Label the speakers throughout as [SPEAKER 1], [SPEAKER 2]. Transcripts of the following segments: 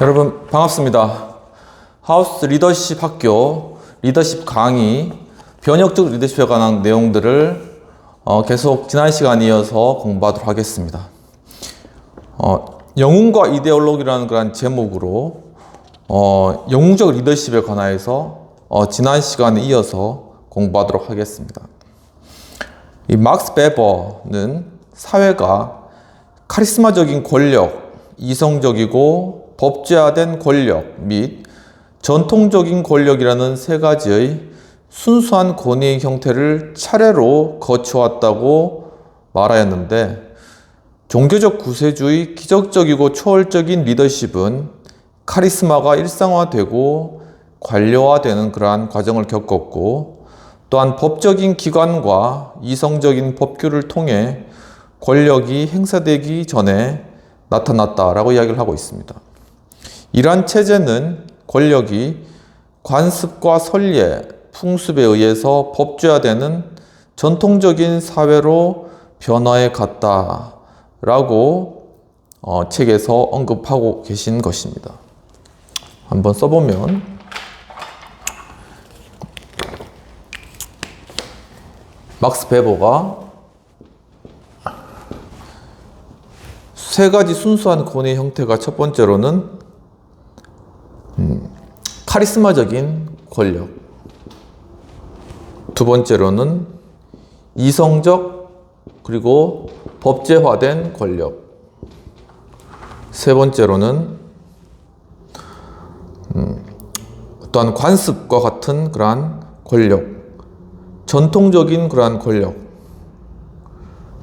[SPEAKER 1] 여러분 반갑습니다. 하우스 리더십 학교 리더십 강의 변혁적 리더십에 관한 내용들을 계속 지난 시간에 이어서 공부하도록 하겠습니다. 영웅과 이데올로기라는 그런 제목으로 영웅적 리더십에 관하여서 지난 시간에 이어서 공부하도록 하겠습니다. 이 막스 베버는 사회가 카리스마적인 권력, 이성적이고 법제화된 권력 및 전통적인 권력이라는 세 가지의 순수한 권위의 형태를 차례로 거쳐왔다고 말하였는데, 종교적 구세주의 기적적이고 초월적인 리더십은 카리스마가 일상화되고 관료화되는 그러한 과정을 겪었고, 또한 법적인 기관과 이성적인 법규를 통해 권력이 행사되기 전에 나타났다라고 이야기를 하고 있습니다. 이러한 체제는 권력이 관습과 선례, 풍습에 의해서 법제화되는 전통적인 사회로 변화해 갔다라고 책에서 언급하고 계신 것입니다. 한번 써보면 막스 베버가 세 가지 순수한 권위의 형태가 첫 번째로는 카리스마적인 권력, 두 번째로는 이성적 그리고 법제화된 권력, 세 번째로는 또한 관습과 같은 그러한 권력, 전통적인 그러한 권력,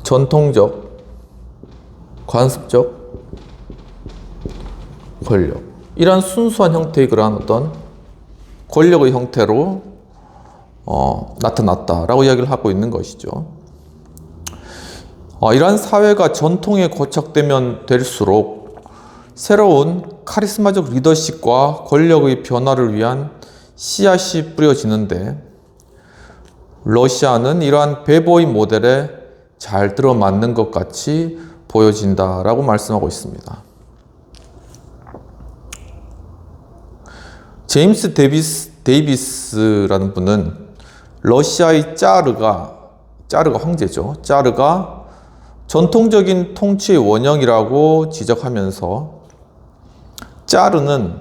[SPEAKER 1] 전통적, 관습적 권력, 이러한 순수한 형태의 그러한 어떤 권력의 형태로 나타났다라고 이야기를 하고 있는 것이죠. 이러한 사회가 전통에 고착되면 될수록 새로운 카리스마적 리더십과 권력의 변화를 위한 씨앗이 뿌려지는데, 러시아는 이러한 베버의 모델에 잘 들어맞는 것 같이 보여진다라고 말씀하고 있습니다. 제임스 데이비스라는 분은 러시아의 짜르가 황제죠. 짜르가 전통적인 통치의 원형이라고 지적하면서, 짜르는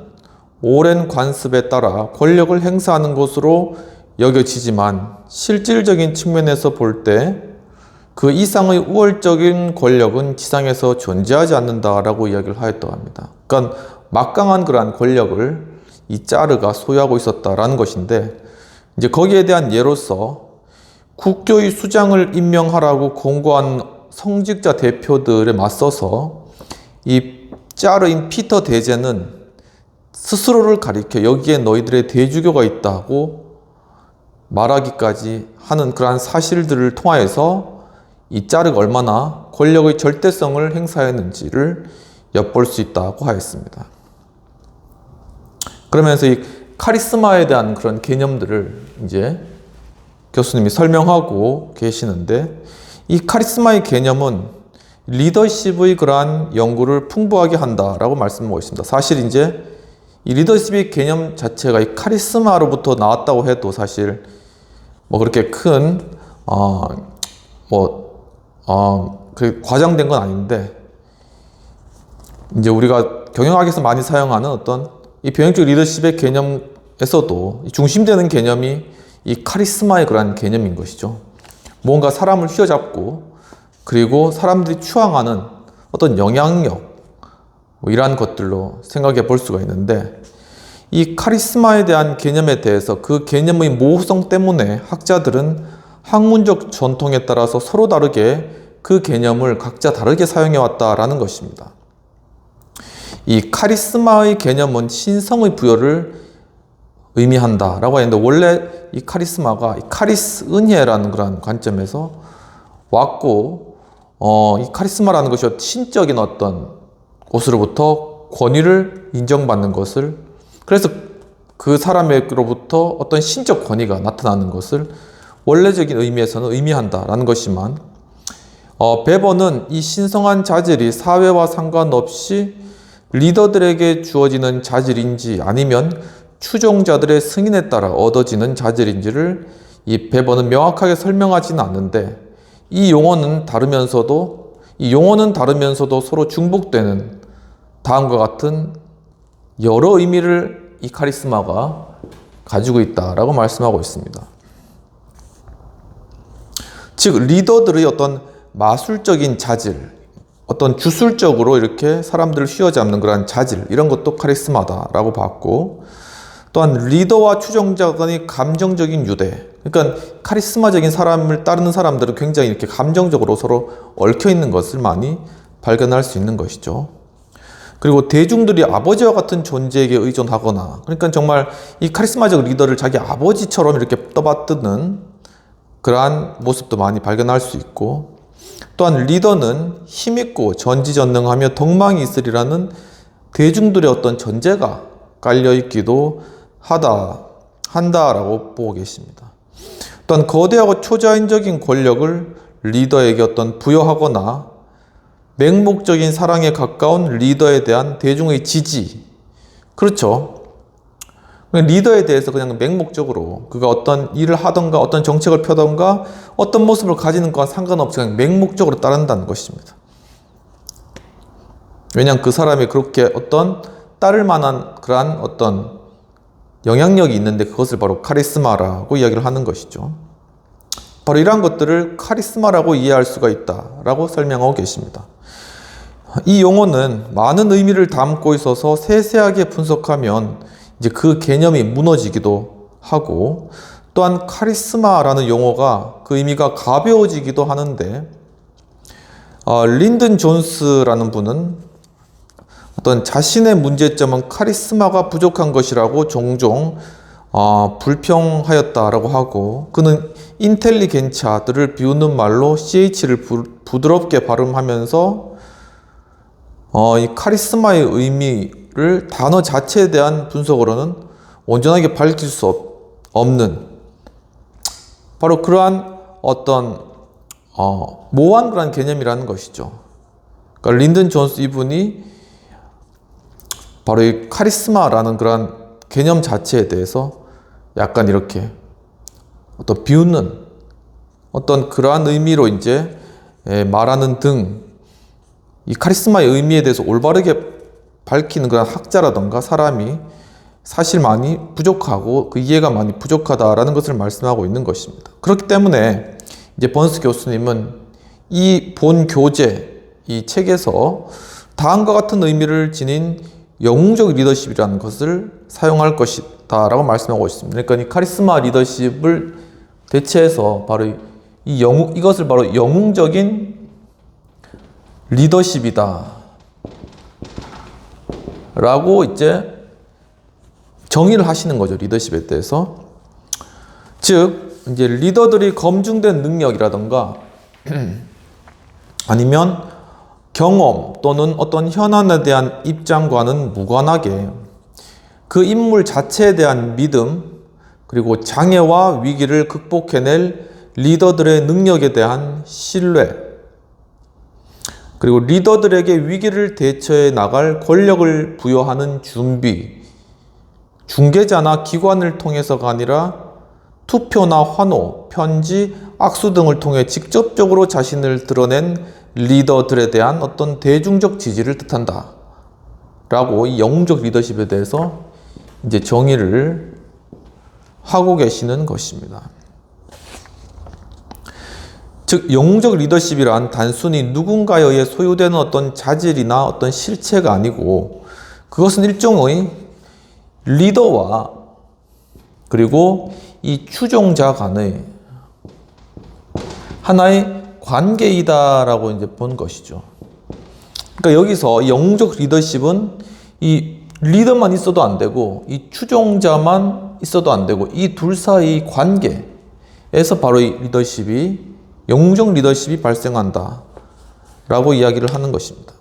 [SPEAKER 1] 오랜 관습에 따라 권력을 행사하는 것으로 여겨지지만 실질적인 측면에서 볼 때 그 이상의 우월적인 권력은 지상에서 존재하지 않는다라고 이야기를 하였다고 합니다. 그러니까 막강한 그러한 권력을 이 짜르가 소유하고 있었다라는 것인데, 이제 거기에 대한 예로서 국교의 수장을 임명하라고 공고한 성직자 대표들에 맞서서 이 짜르인 피터 대제는 스스로를 가리켜 여기에 너희들의 대주교가 있다고 말하기까지 하는 그러한 사실들을 통하여서 이 짜르가 얼마나 권력의 절대성을 행사했는지를 엿볼 수 있다고 하였습니다. 그러면서 이 카리스마에 대한 그런 개념들을 이제 교수님이 설명하고 계시는데, 이 카리스마의 개념은 리더십의 그러한 연구를 풍부하게 한다라고 말씀하고 있습니다. 사실 이제 이 리더십의 개념 자체가 이 카리스마로부터 나왔다고 해도 사실 그렇게 큰 과장된 건 아닌데, 이제 우리가 경영학에서 많이 사용하는 어떤 이 변혁적 리더십의 개념에서도 중심되는 개념이 이 카리스마의 그러한 개념인 것이죠. 뭔가 사람을 휘어잡고, 그리고 사람들이 추앙하는 어떤 영향력, 이러한 것들로 생각해 볼 수가 있는데, 이 카리스마에 대한 개념에 대해서 그 개념의 모호성 때문에 학자들은 학문적 전통에 따라서 서로 다르게 그 개념을 각자 다르게 사용해 왔다라는 것입니다. 이 카리스마의 개념은 신성의 부여를 의미한다라고 했는데, 원래 이 카리스마가 카리스 은혜라는 그런 관점에서 왔고, 이 카리스마라는 것이 신적인 어떤 곳으로부터 권위를 인정받는 것을, 그래서 그 사람으로부터 어떤 신적 권위가 나타나는 것을 원래적인 의미에서는 의미한다라는 것이지만, 베버는 이 신성한 자질이 사회와 상관없이 리더들에게 주어지는 자질인지 아니면 추종자들의 승인에 따라 얻어지는 자질인지를 이 베버는 명확하게 설명하지는 않는데 이 용어는 다르면서도 서로 중복되는 다음과 같은 여러 의미를 이 카리스마가 가지고 있다라고 말씀하고 있습니다. 즉 리더들의 어떤 마술적인 자질, 어떤 주술적으로 이렇게 사람들을 휘어잡는 그런 자질, 이런 것도 카리스마다라고 봤고, 또한 리더와 추종자 간의 감정적인 유대, 그러니까 카리스마적인 사람을 따르는 사람들은 굉장히 이렇게 감정적으로 서로 얽혀 있는 것을 많이 발견할 수 있는 것이죠. 그리고 대중들이 아버지와 같은 존재에게 의존하거나, 그러니까 정말 이 카리스마적 리더를 자기 아버지처럼 이렇게 떠받드는 그러한 모습도 많이 발견할 수 있고, 또한 리더는 힘있고 전지전능하며 덕망이 있으리라는 대중들의 어떤 전제가 깔려있기도 한다라고 보고 계십니다. 또한 거대하고 초자연적인 권력을 리더에게 어떤 부여하거나 맹목적인 사랑에 가까운 리더에 대한 대중의 지지. 그렇죠. 리더에 대해서 그냥 맹목적으로 그가 어떤 일을 하던가 어떤 정책을 펴던가 어떤 모습을 가지는 것과 상관없이 그냥 맹목적으로 따른다는 것입니다. 왜냐하면 그 사람이 그렇게 어떤 따를 만한 그러한 어떤 영향력이 있는데 그것을 바로 카리스마라고 이야기를 하는 것이죠. 바로 이러한 것들을 카리스마라고 이해할 수가 있다라고 설명하고 계십니다. 이 용어는 많은 의미를 담고 있어서 세세하게 분석하면 이제 그 개념이 무너지기도 하고, 또한 카리스마라는 용어가 그 의미가 가벼워지기도 하는데, 린든 존스라는 분은 어떤 자신의 문제점은 카리스마가 부족한 것이라고 종종 불평하였다라고 하고, 그는 인텔리겐차들을 비우는 말로 CH를 부드럽게 발음하면서 이 카리스마의 의미를 단어 자체에 대한 분석으로는 온전하게 밝힐 수 없는 바로 그러한 어떤 모호한 그런 개념이라는 것이죠. 그러니까 린든 존스 이분이 바로 이 카리스마라는 그러한 개념 자체에 대해서 약간 이렇게 어떤 비웃는 어떤 그러한 의미로 이제 말하는 등 이 카리스마의 의미에 대해서 올바르게 밝히는 그런 학자라던가 사람이 사실 많이 부족하고 그 이해가 많이 부족하다라는 것을 말씀하고 있는 것입니다. 그렇기 때문에 이제 번스 교수님은 이 본 교재, 이 책에서 다음과 같은 의미를 지닌 영웅적 리더십이라는 것을 사용할 것이다 라고 말씀하고 있습니다. 그러니까 이 카리스마 리더십을 대체해서 바로 이것을 바로 영웅적인 리더십이다 라고 이제 정의를 하시는 거죠. 리더십에 대해서. 즉 이제 리더들이 검증된 능력이라던가 아니면 경험 또는 어떤 현안에 대한 입장과는 무관하게 그 인물 자체에 대한 믿음, 그리고 장애와 위기를 극복해낼 리더들의 능력에 대한 신뢰, 그리고 리더들에게 위기를 대처해 나갈 권력을 부여하는 준비, 중개자나 기관을 통해서가 아니라 투표나 환호, 편지, 악수 등을 통해 직접적으로 자신을 드러낸 리더들에 대한 어떤 대중적 지지를 뜻한다 라고 이 영웅적 리더십에 대해서 이제 정의를 하고 계시는 것입니다. 즉 영웅적 리더십이란 단순히 누군가에 의해 소유되는 어떤 자질이나 어떤 실체가 아니고 그것은 일종의 리더와 그리고 이 추종자 간의 하나의 관계이다라고 이제 본 것이죠. 그러니까 여기서 영웅적 리더십은 이 리더만 있어도 안 되고 이 추종자만 있어도 안 되고 이 둘 사이 관계에서 바로 이 리더십이 영웅적 리더십이 발생한다 라고 이야기를 하는 것입니다.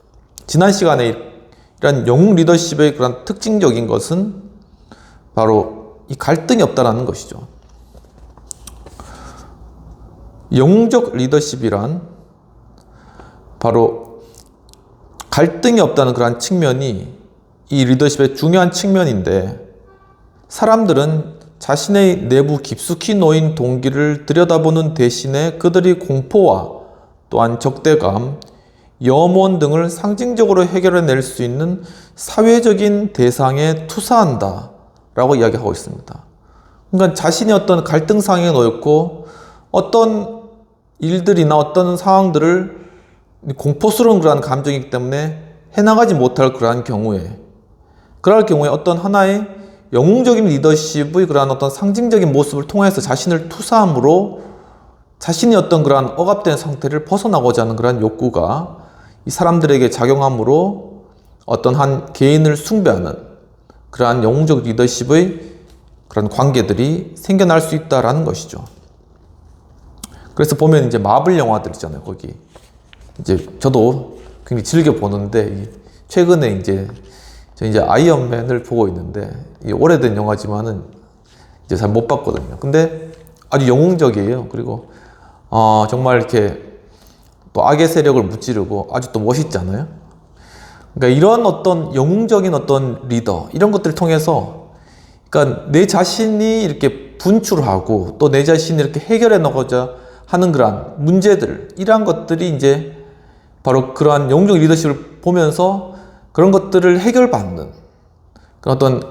[SPEAKER 1] 지난 시간에 이런 영웅 리더십의 그런 특징적인 것은 바로 이 갈등이 없다라는 것이죠. 영웅적 리더십이란 바로 갈등이 없다는 그러한 측면이 이 리더십의 중요한 측면인데, 사람들은 자신의 내부 깊숙이 놓인 동기를 들여다보는 대신에 그들이 공포와 또한 적대감, 염원 등을 상징적으로 해결해낼 수 있는 사회적인 대상에 투사한다 라고 이야기하고 있습니다. 그러니까 자신이 어떤 갈등 상황에 놓였고 어떤 일들이나 어떤 상황들을 공포스러운 그러한 감정이기 때문에 해나가지 못할 그러한 경우에, 그럴 경우에 어떤 하나의 영웅적인 리더십의 그러한 어떤 상징적인 모습을 통해서 자신을 투사함으로 자신이 어떤 그러한 억압된 상태를 벗어나고자 하는 그러한 욕구가 이 사람들에게 작용함으로 어떤 한 개인을 숭배하는 그러한 영웅적 리더십의 그런 관계들이 생겨날 수 있다라는 것이죠. 그래서 보면 이제 마블 영화들 있잖아요. 거기 이제 저도 굉장히 즐겨 보는데, 최근에 이제 아이언맨을 보고 있는데, 이 오래된 영화지만은 이제 잘 못 봤거든요. 근데 아주 영웅적이에요. 그리고 정말 이렇게 또 악의 세력을 무찌르고 아주 또 멋있잖아요. 그러니까 이런 어떤 영웅적인 어떤 리더, 이런 것들을 통해서, 그러니까 내 자신이 이렇게 분출하고 또 내 자신이 이렇게 해결해 나가고자 하는 그러한 문제들, 이러한 것들이 이제 바로 그러한 영웅적 리더십을 보면서 그런 것들을 해결받는 그런 어떤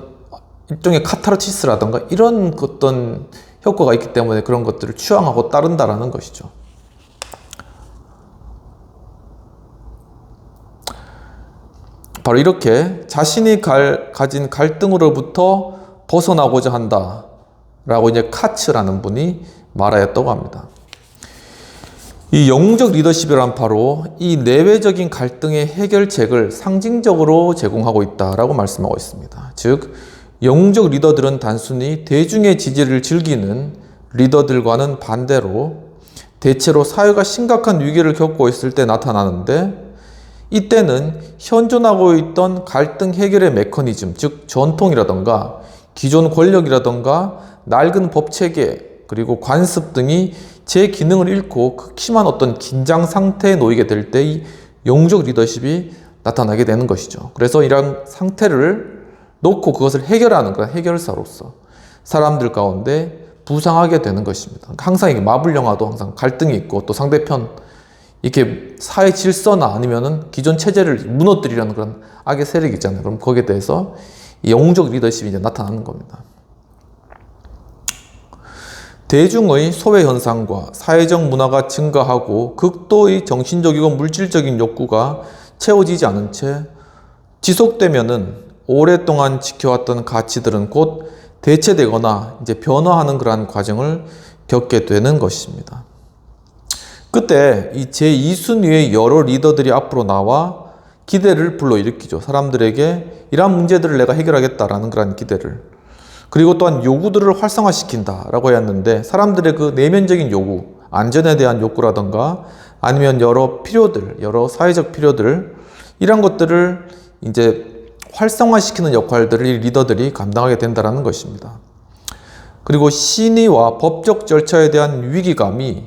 [SPEAKER 1] 일종의 카타르시스라던가 이런 어떤 효과가 있기 때문에 그런 것들을 추앙하고 따른다라는 것이죠. 바로 이렇게 자신이 가진 갈등으로부터 벗어나고자 한다라고 이제 카츠라는 분이 말하였다고 합니다. 이 영웅적 리더십이란 바로 이 내외적인 갈등의 해결책을 상징적으로 제공하고 있다라고 말씀하고 있습니다. 즉, 영웅적 리더들은 단순히 대중의 지지를 즐기는 리더들과는 반대로 대체로 사회가 심각한 위기를 겪고 있을 때 나타나는데, 이때는 현존하고 있던 갈등 해결의 메커니즘, 즉 전통이라던가 기존 권력이라던가 낡은 법체계 그리고 관습 등이 제 기능을 잃고 극심한 어떤 긴장 상태에 놓이게 될 때 이 영웅적 리더십이 나타나게 되는 것이죠. 그래서 이런 상태를 놓고 그것을 해결하는 그런 해결사로서 사람들 가운데 부상하게 되는 것입니다. 항상 이게 마블 영화도 항상 갈등이 있고 또 상대편 이렇게 사회 질서나 아니면은 기존 체제를 무너뜨리려는 그런 악의 세력이 있잖아요. 그럼 거기에 대해서 이 영웅적 리더십이 이제 나타나는 겁니다. 대중의 소외 현상과 사회적 문화가 증가하고 극도의 정신적이고 물질적인 욕구가 채워지지 않은 채 지속되면은 오랫동안 지켜왔던 가치들은 곧 대체되거나 이제 변화하는 그러한 과정을 겪게 되는 것입니다. 그때 이 제2순위의 여러 리더들이 앞으로 나와 기대를 불러일으키죠. 사람들에게 이러한 문제들을 내가 해결하겠다라는 그런 기대를. 그리고 또한 요구들을 활성화시킨다라고 했는데, 사람들의 그 내면적인 요구, 안전에 대한 욕구라던가 아니면 여러 필요들, 여러 사회적 필요들, 이런 것들을 이제 활성화시키는 역할들을 이 리더들이 감당하게 된다는 것입니다. 그리고 신의와 법적 절차에 대한 위기감이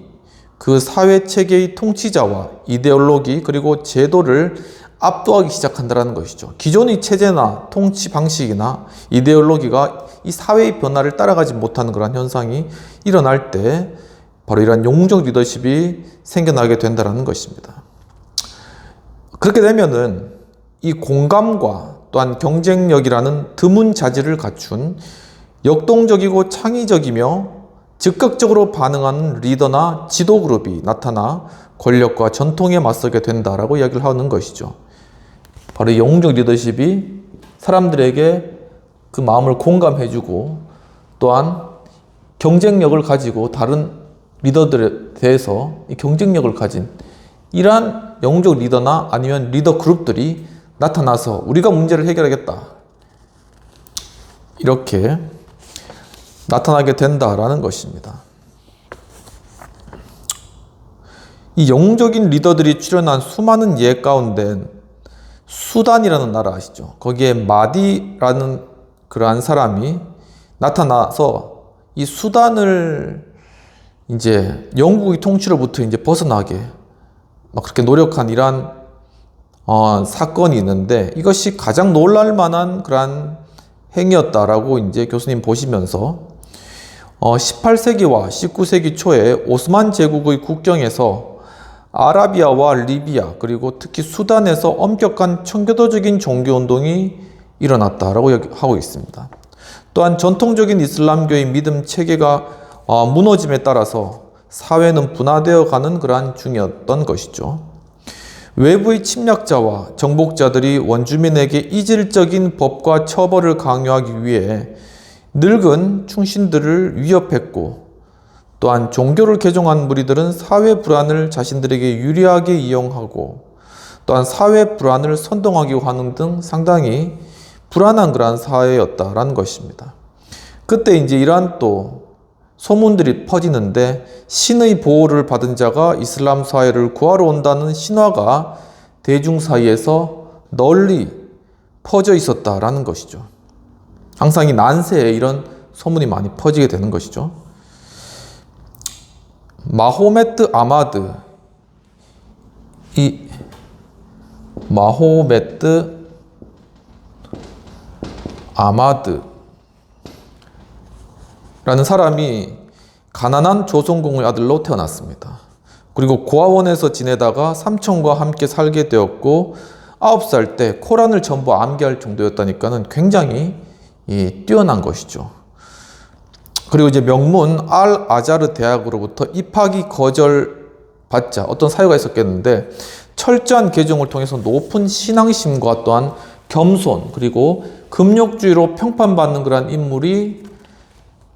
[SPEAKER 1] 그 사회 체계의 통치자와 이데올로기 그리고 제도를 압도하기 시작한다는 것이죠. 기존의 체제나 통치 방식이나 이데올로기가 이 사회의 변화를 따라가지 못하는 그런 현상이 일어날 때 바로 이러한 영웅적 리더십이 생겨나게 된다는 것입니다. 그렇게 되면은 이 공감과 또한 경쟁력이라는 드문 자질을 갖춘 역동적이고 창의적이며 즉각적으로 반응하는 리더나 지도 그룹이 나타나 권력과 전통에 맞서게 된다라고 이야기를 하는 것이죠. 바로 이 영웅적 리더십이 사람들에게 그 마음을 공감해주고 또한 경쟁력을 가지고 다른 리더들에 대해서 이 경쟁력을 가진 이러한 영웅적 리더나 아니면 리더 그룹들이 나타나서 우리가 문제를 해결하겠다, 이렇게 나타나게 된다라는 것입니다. 이 영웅적인 리더들이 출연한 수많은 예 가운데 수단이라는 나라 아시죠? 거기에 마디라는 그러한 사람이 나타나서 이 수단을 이제 영국의 통치로부터 이제 벗어나게 막 그렇게 노력한 이러한 사건이 있는데 이것이 가장 놀랄 만한 그러한 행위였다라고 이제 교수님 보시면서 18세기와 19세기 초에 오스만 제국의 국경에서 아라비아와 리비아 그리고 특히 수단에서 엄격한 청교도적인 종교운동이 일어났다라고 하고 있습니다. 또한 전통적인 이슬람교의 믿음 체계가 무너짐에 따라서 사회는 분화되어 가는 그러한 중이었던 것이죠. 외부의 침략자와 정복자들이 원주민에게 이질적인 법과 처벌을 강요하기 위해 늙은 충신들을 위협했고, 또한 종교를 개종한 무리들은 사회 불안을 자신들에게 유리하게 이용하고 또한 사회 불안을 선동하기도 하는 등 상당히 불안한 그러한 사회였다라는 것입니다. 그때 이제 이러한 또 소문들이 퍼지는데 신의 보호를 받은 자가 이슬람 사회를 구하러 온다는 신화가 대중 사이에서 널리 퍼져 있었다라는 것이죠. 항상 이 난세에 이런 소문이 많이 퍼지게 되는 것이죠. 마호메트 아마드, 이 마호메트 아마드라는 사람이 가난한 조선공의 아들로 태어났습니다. 그리고 고아원에서 지내다가 삼촌과 함께 살게 되었고 9살 때 코란을 전부 암기할 정도였다니까는 굉장히 뛰어난 것이죠. 그리고 이제 명문 알 아자르 대학으로부터 입학이 거절받자 어떤 사유가 있었겠는데 철저한 개종을 통해서 높은 신앙심과 또한 겸손 그리고 금욕주의로 평판받는 그러한 인물이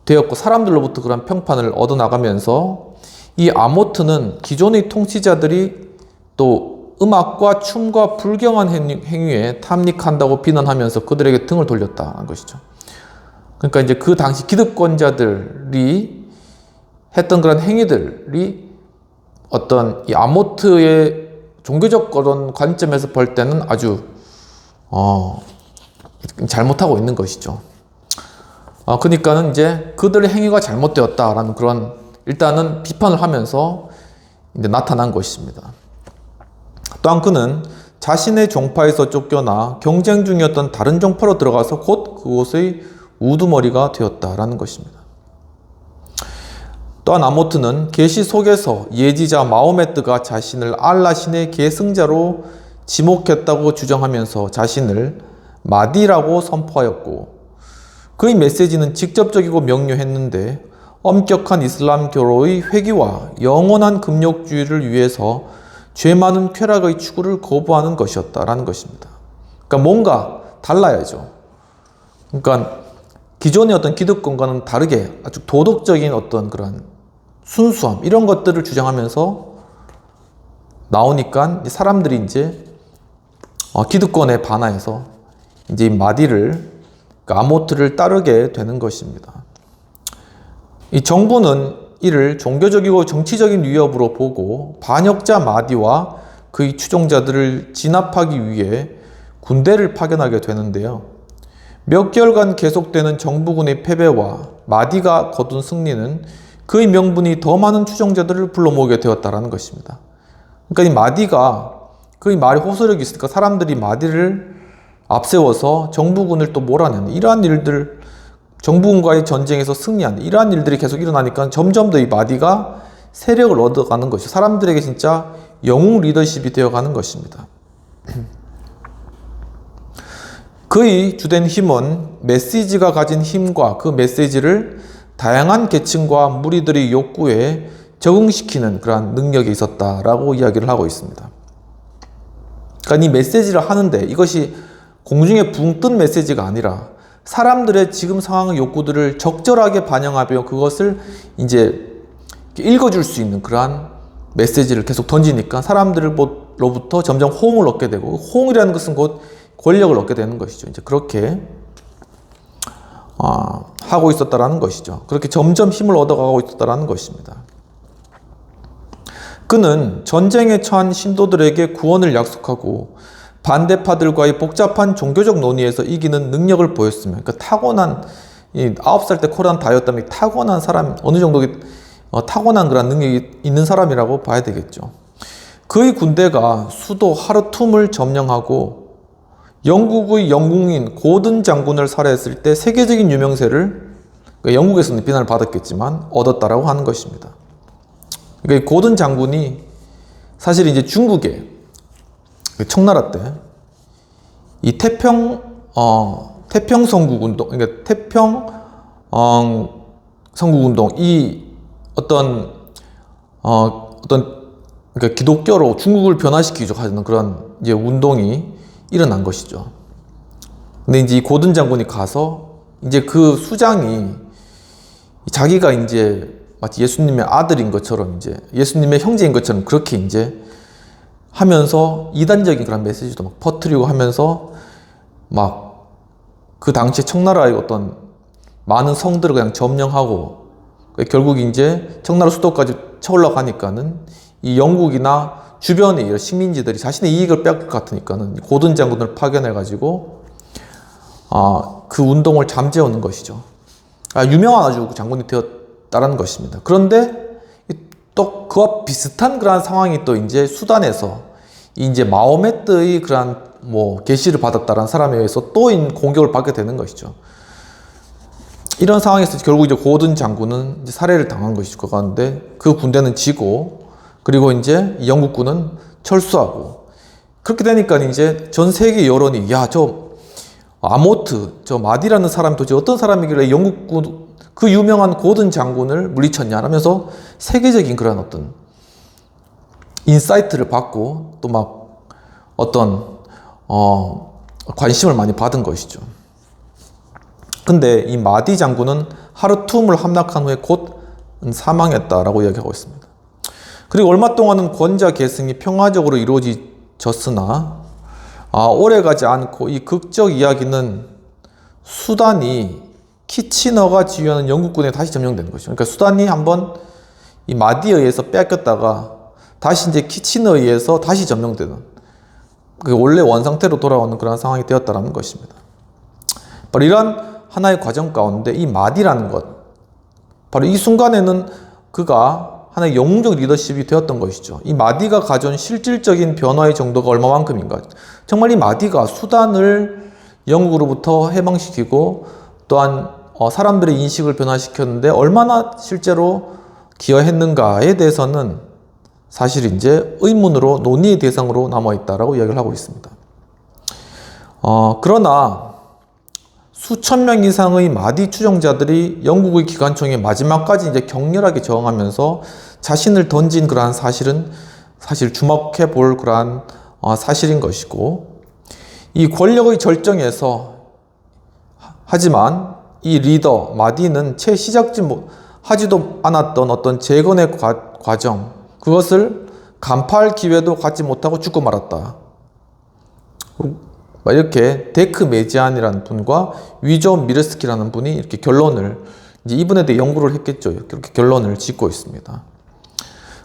[SPEAKER 1] 되었고 사람들로부터 그런 평판을 얻어나가면서 이 아모트는 기존의 통치자들이 또 음악과 춤과 불경한 행위에 탐닉한다고 비난하면서 그들에게 등을 돌렸다는 것이죠. 그러니까 이제 그 당시 기득권자들이 했던 그런 행위들이 어떤 이 아모트의 종교적 그런 관점에서 볼 때는 아주 잘못하고 있는 것이죠. 그러니까는 이제 그들의 행위가 잘못되었다라는 그런 일단은 비판을 하면서 이제 나타난 것입니다. 또한 그는 자신의 종파에서 쫓겨나 경쟁 중이었던 다른 종파로 들어가서 곧 그곳의 우두머리가 되었다라는 것입니다. 또한 아모트는 계시 속에서 예지자 마호메트가 자신을 알라 신의 계승자로 지목했다고 주장하면서 자신을 마디라고 선포하였고 그의 메시지는 직접적이고 명료했는데 엄격한 이슬람교로의 회귀와 영원한 금욕주의를 위해서 죄 많은 쾌락의 추구를 거부하는 것이었다라는 것입니다. 그러니까 뭔가 달라야죠. 그러니까 기존의 어떤 기득권과는 다르게 아주 도덕적인 어떤 그런 순수함 이런 것들을 주장하면서 나오니까 사람들이 이제 기득권에 반하여서 이제 이 마디를 아모트를 따르게 되는 것입니다. 이 정부는 이를 종교적이고 정치적인 위협으로 보고 반역자 마디와 그의 추종자들을 진압하기 위해 군대를 파견하게 되는데요. 몇 개월간 계속되는 정부군의 패배와 마디가 거둔 승리는 그의 명분이 더 많은 추종자들을 불러 모으게 되었다는 것입니다. 그러니까 이 마디가 그의 말이 호소력이 있으니까 사람들이 마디를 앞세워서 정부군을 또 몰아내는 이러한 일들, 정부군과의 전쟁에서 승리하는 이러한 일들이 계속 일어나니까 점점 더 이 마디가 세력을 얻어가는 것이죠. 사람들에게 진짜 영웅 리더십이 되어가는 것입니다. 그의 주된 힘은 메시지가 가진 힘과 그 메시지를 다양한 계층과 무리들의 욕구에 적응시키는 그러한 능력이 있었다라고 이야기를 하고 있습니다. 그러니까 이 메시지를 하는데 이것이 공중에 붕 뜬 메시지가 아니라 사람들의 지금 상황의 욕구들을 적절하게 반영하며 그것을 이제 읽어줄 수 있는 그러한 메시지를 계속 던지니까 사람들로부터 점점 호응을 얻게 되고 호응이라는 것은 곧 권력을 얻게 되는 것이죠. 이제 그렇게 하고 있었다라는 것이죠. 그렇게 점점 힘을 얻어가고 있었다라는 것입니다. 그는 전쟁에 처한 신도들에게 구원을 약속하고 반대파들과의 복잡한 종교적 논의에서 이기는 능력을 보였으며, 그러니까 타고난 9살 때 코란 다였다면 타고난 사람, 어느 정도 타고난 그런 능력이 있는 사람이라고 봐야 되겠죠. 그의 군대가 수도 하르툼을 점령하고 영국의 영국인 고든 장군을 살해했을 때 세계적인 유명세를, 그러니까 영국에서는 비난을 받았겠지만 얻었다라고 하는 것입니다. 그러니까 고든 장군이 사실 이제 중국의 청나라 때 이 태평성국운동, 그러니까 성국운동, 이 그러니까 기독교로 중국을 변화시키려고 하는 그런 이제 운동이 일어난 것이죠. 근데 이제 이 고든 장군이 가서 이제 그 수장이 자기가 이제 마치 예수님의 아들인 것처럼, 이제 예수님의 형제인 것처럼 그렇게 이제 하면서 이단적인 그런 메시지도 막 퍼뜨리고 하면서 막 그 당시에 청나라의 어떤 많은 성들을 그냥 점령하고, 결국 이제 청나라 수도까지 쳐올라가니까는 이 영국이나 주변의 이런 식민지들이 자신의 이익을 뺏을 것 같으니까는 고든 장군을 파견해가지고 그 운동을 잠재우는 것이죠. 유명한 아주 장군이 되었다라는 것입니다. 그런데 또 그와 비슷한 그러한 상황이 또 이제 수단에서 이제 마호메트의 그러한 계시를 받았다라는 사람에 의해서 또 공격을 받게 되는 것이죠. 이런 상황에서 결국 이제 고든 장군은 이제 살해를 당한 것이죠. 그런데 그 군대는 지고, 그리고 이제 영국군은 철수하고, 그렇게 되니까 이제 전 세계 여론이, 야, 저 아모트, 저 마디라는 사람이 도대체 어떤 사람이길래 영국군 그 유명한 고든 장군을 물리쳤냐 하면서 세계적인 그런 어떤 인사이트를 받고 또 막 어떤 관심을 많이 받은 것이죠. 근데 이 마디 장군은 하르툼을 함락한 후에 곧 사망했다라고 이야기하고 있습니다. 그리고 얼마 동안은 권자 계승이 평화적으로 이루어졌으나 오래가지 않고 이 극적 이야기는 수단이 키치너가 지휘하는 영국군에 다시 점령되는 것이죠. 그러니까 수단이 한번 이 마디에 의해서 뺏겼다가 다시 이제 키치너에 의해서 다시 점령되는, 원래 원상태로 돌아오는 그런 상황이 되었다는 것입니다. 바로 이러한 하나의 과정 가운데 이 마디라는 것, 바로 이 순간에는 그가 하나의 영웅적 리더십이 되었던 것이죠. 이 마디가 가져온 실질적인 변화의 정도가 얼마만큼인가. 정말 이 마디가 수단을 영국으로부터 해방시키고 또한 사람들의 인식을 변화시켰는데 얼마나 실제로 기여했는가에 대해서는 사실 이제 의문으로 논의의 대상으로 남아있다라고 이야기를 하고 있습니다. 그러나 수천 명 이상의 마디 추종자들이 영국의 기관총의 마지막까지 이제 격렬하게 저항하면서 자신을 던진 그러한 사실은 사실 주목해 볼 그러한 사실인 것이고, 이 권력의 절정에서 하지만 이 리더 마디는 채 하지도 않았던 어떤 재건의 과정, 그것을 간파할 기회도 갖지 못하고 죽고 말았다. 이렇게 데크 메지안이라는 분과 위조 미르스키라는 분이 이렇게 결론을, 이제 이분에 대해 연구를 했겠죠. 그렇게 결론을 짓고 있습니다.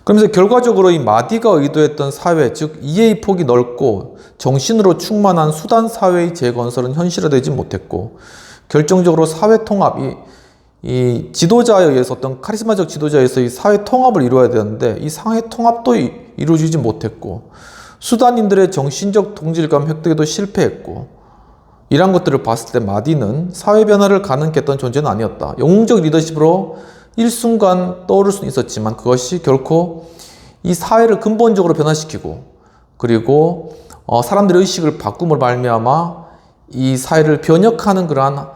[SPEAKER 1] 그러면서 결과적으로 이 마디가 의도했던 사회, 즉 이해의 폭이 넓고 정신으로 충만한 수단 사회의 재건설은 현실화되지 못했고, 결정적으로 사회 통합이 이 지도자에 의해서, 어떤 카리스마적 지도자에 의해서 이 사회 통합을 이루어야 되는데 이 사회 통합도 이루어지지 못했고, 수단인들의 정신적 동질감 획득에도 실패했고, 이런 것들을 봤을 때 마디는 사회 변화를 가능했던 존재는 아니었다. 영웅적 리더십으로 일순간 떠오를 수는 있었지만 그것이 결코 이 사회를 근본적으로 변화시키고, 그리고 사람들의 의식을 바꿈으로 말미암아 이 사회를 변혁하는 그러한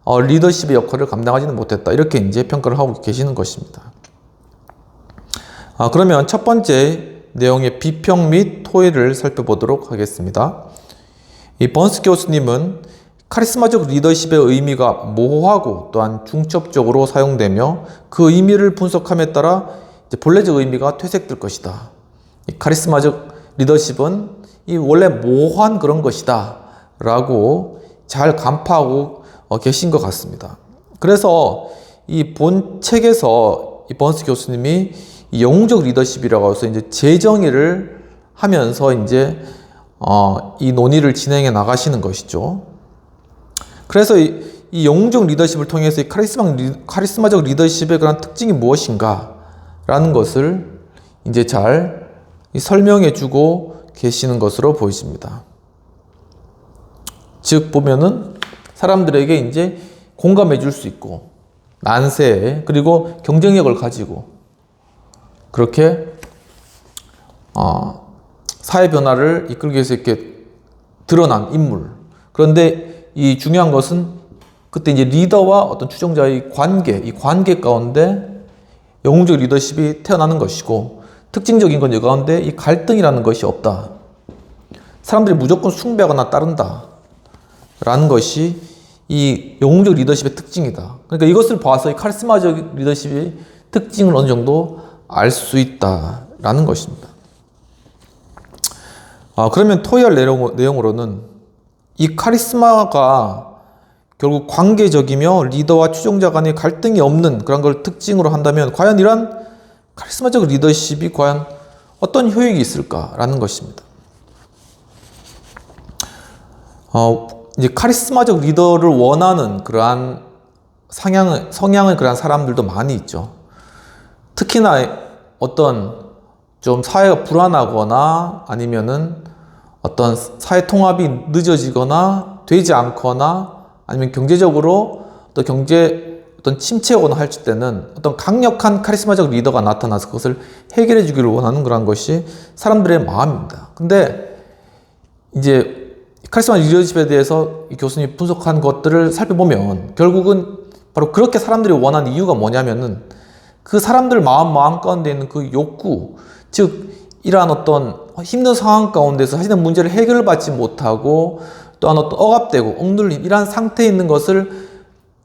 [SPEAKER 1] 리더십의 역할을 감당하지는 못했다. 이렇게 이제 평가를 하고 계시는 것입니다. 그러면 첫 번째 내용의 비평 및 토의를 살펴보도록 하겠습니다. 이 번스 교수님은 카리스마적 리더십의 의미가 모호하고 또한 중첩적으로 사용되며 그 의미를 분석함에 따라 이제 본래적 의미가 퇴색될 것이다. 이 카리스마적 리더십은 이 원래 모호한 그런 것이다 라고 잘 간파하고 계신 것 같습니다. 그래서 이 본 책에서 이 번스 교수님이 이 영웅적 리더십이라고 해서 이제 재정의를 하면서 이제 이 논의를 진행해 나가시는 것이죠. 그래서 이 영웅적 리더십을 통해서 이 카리스마적 리더십의 그런 특징이 무엇인가 라는 것을 이제 잘 설명해주고 계시는 것으로 보이십니다. 즉 보면은 사람들에게 이제 공감해줄 수 있고 난세 그리고 경쟁력을 가지고 그렇게 사회 변화를 이끌기 위해서 이렇게 드러난 인물. 그런데 이 중요한 것은 그때 이제 리더와 어떤 추종자의 관계, 이 관계 가운데 영웅적 리더십이 태어나는 것이고 특징적인 건 이 가운데 이 갈등이라는 것이 없다. 사람들이 무조건 숭배하거나 따른다. 라는 것이 이 영웅적 리더십의 특징이다. 그러니까 이것을 봐서 이 카리스마적 리더십의 특징을 어느 정도 알 수 있다라는 것입니다. 그러면 토의할 내용으로는 이 카리스마가 결국 관계적이며 리더와 추종자 간의 갈등이 없는 그런 걸 특징으로 한다면 과연 이러한 카리스마적 리더십이 과연 어떤 효익이 있을까라는 것입니다. 이제 카리스마적 리더를 원하는 그러한 성향의 그러한 사람들도 많이 있죠. 특히나 어떤 좀 사회가 불안하거나 아니면은 어떤 사회 통합이 늦어지거나 되지 않거나 아니면 경제적으로 어떤 침체가 오거나 할 때는 어떤 강력한 카리스마적 리더가 나타나서 그것을 해결해 주기를 원하는 그런 것이 사람들의 마음입니다. 근데 이제 카리스마 리더십에 대해서 이 교수님이 분석한 것들을 살펴보면 결국은 바로 그렇게 사람들이 원하는 이유가 뭐냐면은 그 사람들 마음 가운데 있는 그 욕구, 즉 이러한 어떤 힘든 상황 가운데서 하시는 문제를 해결받지 못하고 또한 어떤 억압되고 억눌림 이러한 상태에 있는 것을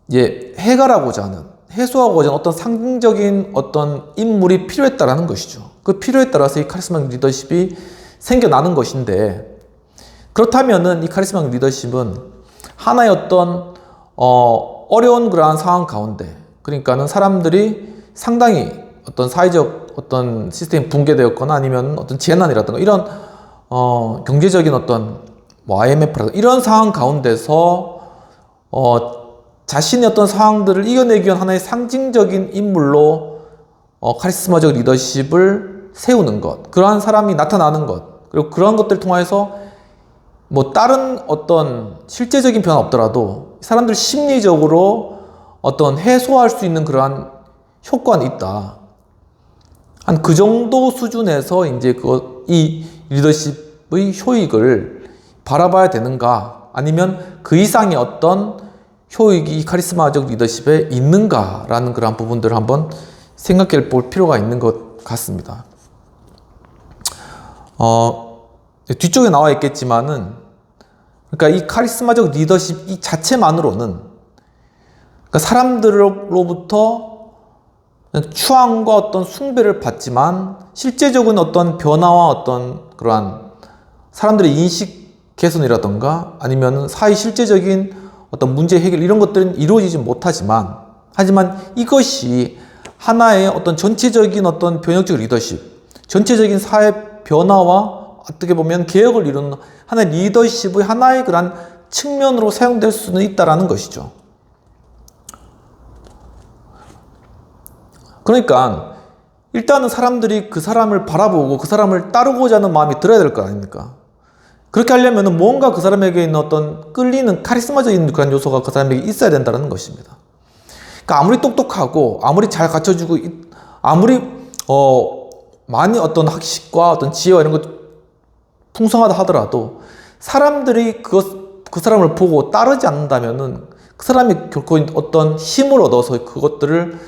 [SPEAKER 1] 이제 해결하고자 하는, 해소하고자 하는 어떤 상징적인 어떤 인물이 필요했다라는 것이죠. 그 필요에 따라서 이 카리스마 리더십이 생겨나는 것인데, 그렇다면은 이 카리스마 리더십은 하나의 어떤 어려운 그러한 상황 가운데, 그러니까는 사람들이 상당히 어떤 사회적 어떤 시스템이 붕괴되었거나 아니면 어떤 재난이라든가 이런 경제적인 어떤 IMF라든가 이런 상황 가운데서 자신의 어떤 상황들을 이겨내기 위한 하나의 상징적인 인물로 카리스마적 리더십을 세우는 것, 그러한 사람이 나타나는 것, 그리고 그런 것들을 통해서 다른 어떤 실제적인 변화 없더라도 사람들 심리적으로 어떤 해소할 수 있는 그러한 효과는 있다. 한 그 정도 수준에서 이제 이 리더십의 효익을 바라봐야 되는가, 아니면 그 이상의 어떤 효익이 카리스마적 리더십에 있는가라는 그런 부분들을 한번 생각해 볼 필요가 있는 것 같습니다. 뒤쪽에 나와 있겠지만은, 그러니까 이 카리스마적 리더십 이 자체만으로는, 그러니까 사람들로부터 추앙과 어떤 숭배를 받지만 실제적인 어떤 변화와 어떤 그러한 사람들의 인식 개선이라던가 아니면 사회 실제적인 어떤 문제 해결 이런 것들은 이루어지지 못하지만, 하지만 이것이 하나의 어떤 전체적인 어떤 변혁적 리더십, 전체적인 사회 변화와 어떻게 보면 개혁을 이루는 하나의 리더십의 하나의 그런 측면으로 사용될 수는 있다라는 것이죠. 그러니까 일단은 사람들이 그 사람을 바라보고 그 사람을 따르고자 하는 마음이 들어야 될 거 아닙니까? 그렇게 하려면 뭔가 그 사람에게 있는 어떤 끌리는 카리스마적인 그런 요소가 그 사람에게 있어야 된다는 것입니다. 그러니까 아무리 똑똑하고 아무리 잘 갖춰주고 아무리 많이 어떤 학식과 어떤 지혜와 이런 것 풍성하다 하더라도 사람들이 그 사람을 보고 따르지 않는다면은 그 사람이 결코 어떤 힘을 얻어서 그것들을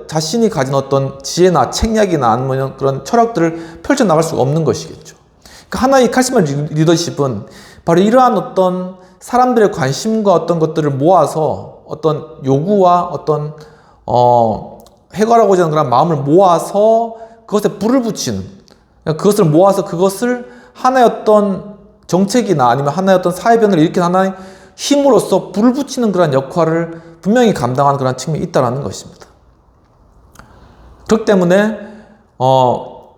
[SPEAKER 1] 자신이 가진 어떤 지혜나 책략이나 아니면 그런 철학들을 펼쳐나갈 수가 없는 것이겠죠. 그러니까 하나의 카리스마 리더십은 바로 이러한 어떤 사람들의 관심과 어떤 것들을 모아서 어떤 요구와 어떤 해결하고자 하는 그런 마음을 모아서 그것에 불을 붙이는, 그것을 모아서 그것을 하나의 어떤 정책이나 아니면 하나의 어떤 사회 변화를 일으키는 하나의 힘으로써 불을 붙이는 그런 역할을 분명히 감당하는 그런 측면이 있다는 것입니다. 그렇기 때문에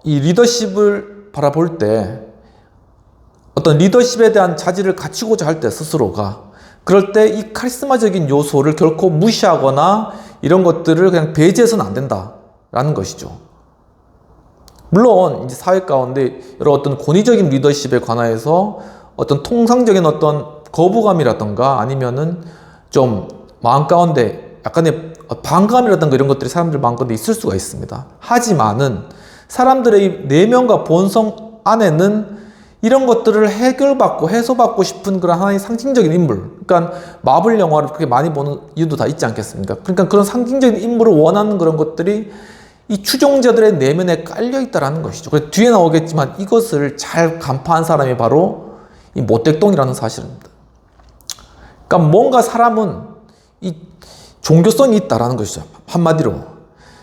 [SPEAKER 1] 이 리더십을 바라볼 때 어떤 리더십에 대한 자질을 갖추고자 할 때 스스로가 그럴 때 이 카리스마적인 요소를 결코 무시하거나 이런 것들을 그냥 배제해서는 안 된다라는 것이죠. 물론 이제 사회 가운데 여러 어떤 권위적인 리더십에 관하여서 어떤 통상적인 어떤 거부감이라던가 아니면은 좀 마음 가운데 약간의 반감이라던가 이런 것들이 사람들 마음 가운데 있을 수가 있습니다. 하지만은 사람들의 내면과 본성 안에는 이런 것들을 해결받고 해소받고 싶은 그런 하나의 상징적인 인물, 그러니까 마블 영화를 그렇게 많이 보는 이유도 다 있지 않겠습니까? 그러니까 그런 상징적인 인물을 원하는 그런 것들이 이 추종자들의 내면에 깔려 있다라는 것이죠. 그래서 뒤에 나오겠지만 이것을 잘 간파한 사람이 바로 이 모택동이라는 사실입니다. 그러니까 뭔가 사람은 이 종교성이 있다라는 것이죠. 한마디로.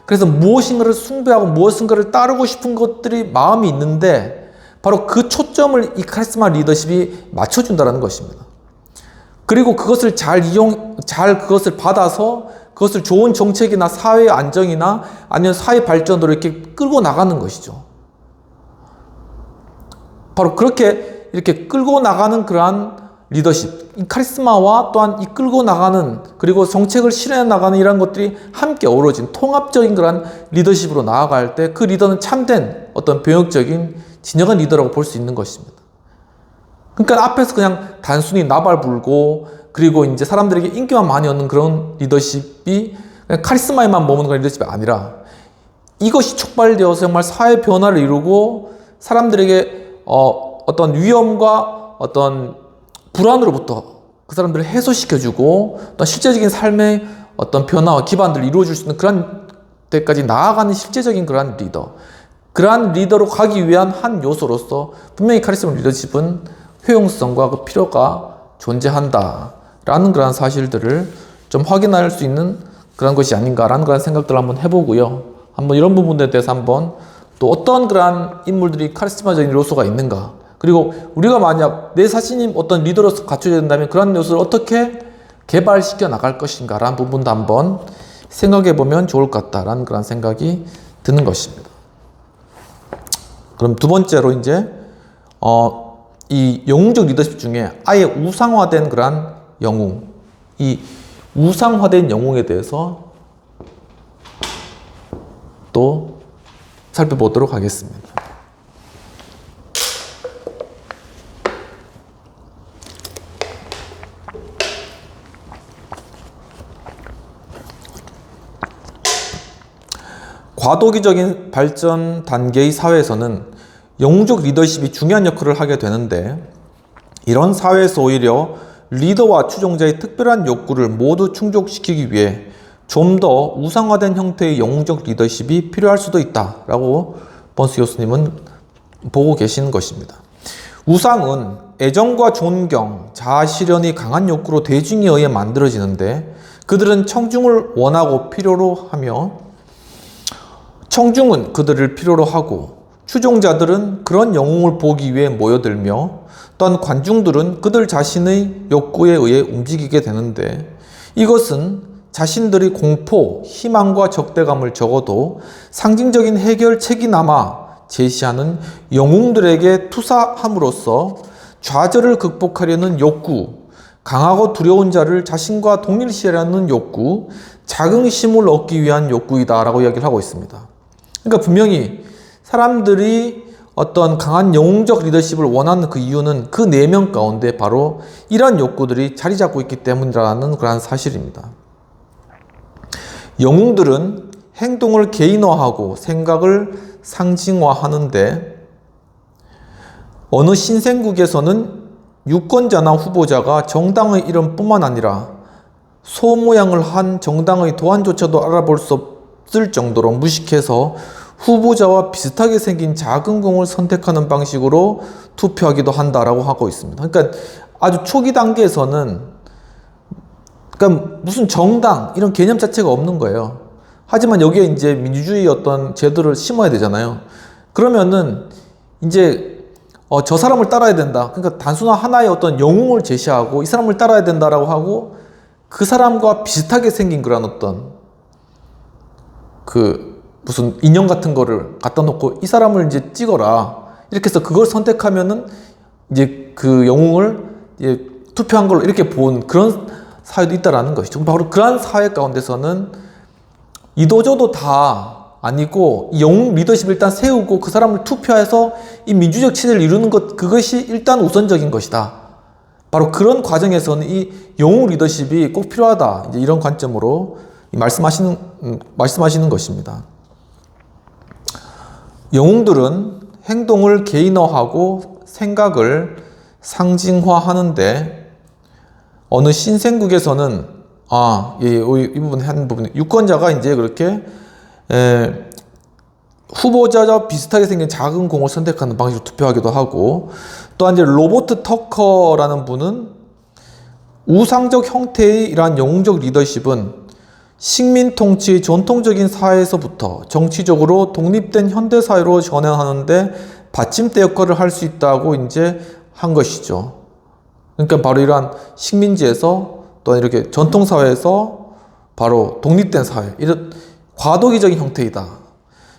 [SPEAKER 1] 그래서 무엇인가를 숭배하고 무엇인가를 따르고 싶은 것들이 마음이 있는데 바로 그 초점을 이 카리스마 리더십이 맞춰준다는 것입니다. 그리고 그것을 잘 그것을 받아서 그것을 좋은 정책이나 사회 안정이나 아니면 사회 발전으로 이렇게 끌고 나가는 것이죠. 바로 그렇게 이렇게 끌고 나가는 그러한 리더십, 이 카리스마와 또한 이 끌고 나가는 그리고 정책을 실현해 나가는 이런 것들이 함께 어우러진 통합적인 그러한 리더십으로 나아갈 때 그 리더는 참된 어떤 병역적인 진정한 리더라고 볼 수 있는 것입니다. 그러니까 앞에서 그냥 단순히 나발 불고 그리고 이제 사람들에게 인기만 많이 얻는 그런 리더십이 그냥 카리스마에만 머무는 그런 리더십이 아니라 이것이 촉발되어서 정말 사회 변화를 이루고 사람들에게 어떤 위험과 어떤 불안으로부터 그 사람들을 해소시켜주고 또 실제적인 삶의 어떤 변화와 기반들을 이루어줄 수 있는 그런 데까지 나아가는 실제적인 그러한 리더, 그러한 리더로 가기 위한 한 요소로서 분명히 카리스마 리더십은 효용성과 그 필요가 존재한다라는 그런 사실들을 좀 확인할 수 있는 그런 것이 아닌가라는 그런 생각들을 한번 해보고요. 한번 이런 부분에 대해서 한번 또 어떤 그러한 인물들이 카리스마적인 요소가 있는가, 그리고 우리가 만약 내 자신이 어떤 리더로서 갖춰야 된다면 그런 요소를 어떻게 개발시켜 나갈 것인가 라는 부분도 한번 생각해 보면 좋을 것 같다라는 그런 생각이 드는 것입니다. 그럼 두 번째로 이제 이 영웅적 리더십 중에 아예 우상화된 그러한 영웅, 이 우상화된 영웅에 대해서 또 살펴보도록 하겠습니다. 과도기적인 발전 단계의 사회에서는 영웅적 리더십이 중요한 역할을 하게 되는데, 이런 사회에서 오히려 리더와 추종자의 특별한 욕구를 모두 충족시키기 위해 좀 더 우상화된 형태의 영웅적 리더십이 필요할 수도 있다라고 번스 교수님은 보고 계시는 것입니다. 우상은 애정과 존경, 자아 실현이 강한 욕구로 대중에 의해 만들어지는데, 그들은 청중을 원하고 필요로 하며 청중은 그들을 필요로 하고 추종자들은 그런 영웅을 보기 위해 모여들며 또한 관중들은 그들 자신의 욕구에 의해 움직이게 되는데, 이것은 자신들이 공포, 희망과 적대감을 적어도 상징적인 해결책이나마 제시하는 영웅들에게 투사함으로써 좌절을 극복하려는 욕구, 강하고 두려운 자를 자신과 동일시하려는 욕구, 자긍심을 얻기 위한 욕구이다 라고 이야기를 하고 있습니다. 그러니까 분명히 사람들이 어떤 강한 영웅적 리더십을 원하는 그 이유는 그 내면 가운데 바로 이러한 욕구들이 자리 잡고 있기 때문이라는 그러한 사실입니다. 영웅들은 행동을 개인화하고 생각을 상징화하는데, 어느 신생국에서는 유권자나 후보자가 정당의 이름뿐만 아니라 소 모양을 한 정당의 도안조차도 알아볼 수 없을 정도로 무식해서 후보자와 비슷하게 생긴 작은 공을 선택하는 방식으로 투표하기도 한다라고 하고 있습니다. 그러니까 아주 초기 단계에서는 그러니까 무슨 정당 이런 개념 자체가 없는 거예요. 하지만 여기에 이제 민주주의 어떤 제도를 심어야 되잖아요. 그러면은 이제 저 사람을 따라야 된다. 그러니까 단순한 하나의 어떤 영웅을 제시하고 이 사람을 따라야 된다라고 하고 그 사람과 비슷하게 생긴 그런 어떤 그 무슨 인형 같은 거를 갖다 놓고 이 사람을 이제 찍어라. 이렇게 해서 그걸 선택하면은 이제 그 영웅을 이제 투표한 걸로 이렇게 본 그런 사회도 있다라는 것이죠. 바로 그러한 사회 가운데서는 이도저도 다 아니고 영웅 리더십을 일단 세우고 그 사람을 투표해서 이 민주적 체제를 이루는 것, 그것이 일단 우선적인 것이다. 바로 그런 과정에서는 이 영웅 리더십이 꼭 필요하다. 이제 이런 관점으로 말씀하시는 것입니다. 영웅들은 행동을 개인화하고 생각을 상징화하는데 어느 신생국에서는 이 부분 한 부분 유권자가 이제 그렇게 후보자와 비슷하게 생긴 작은 공을 선택하는 방식으로 투표하기도 하고, 또한 이제 로버트 터커라는 분은 우상적 형태의 이러한 영웅적 리더십은 식민 통치의 전통적인 사회에서부터 정치적으로 독립된 현대 사회로 전환하는데 받침대 역할을 할 수 있다고 이제 한 것이죠. 그러니까 바로 이러한 식민지에서 또한 이렇게 전통 사회에서 바로 독립된 사회, 이런 과도기적인 형태이다.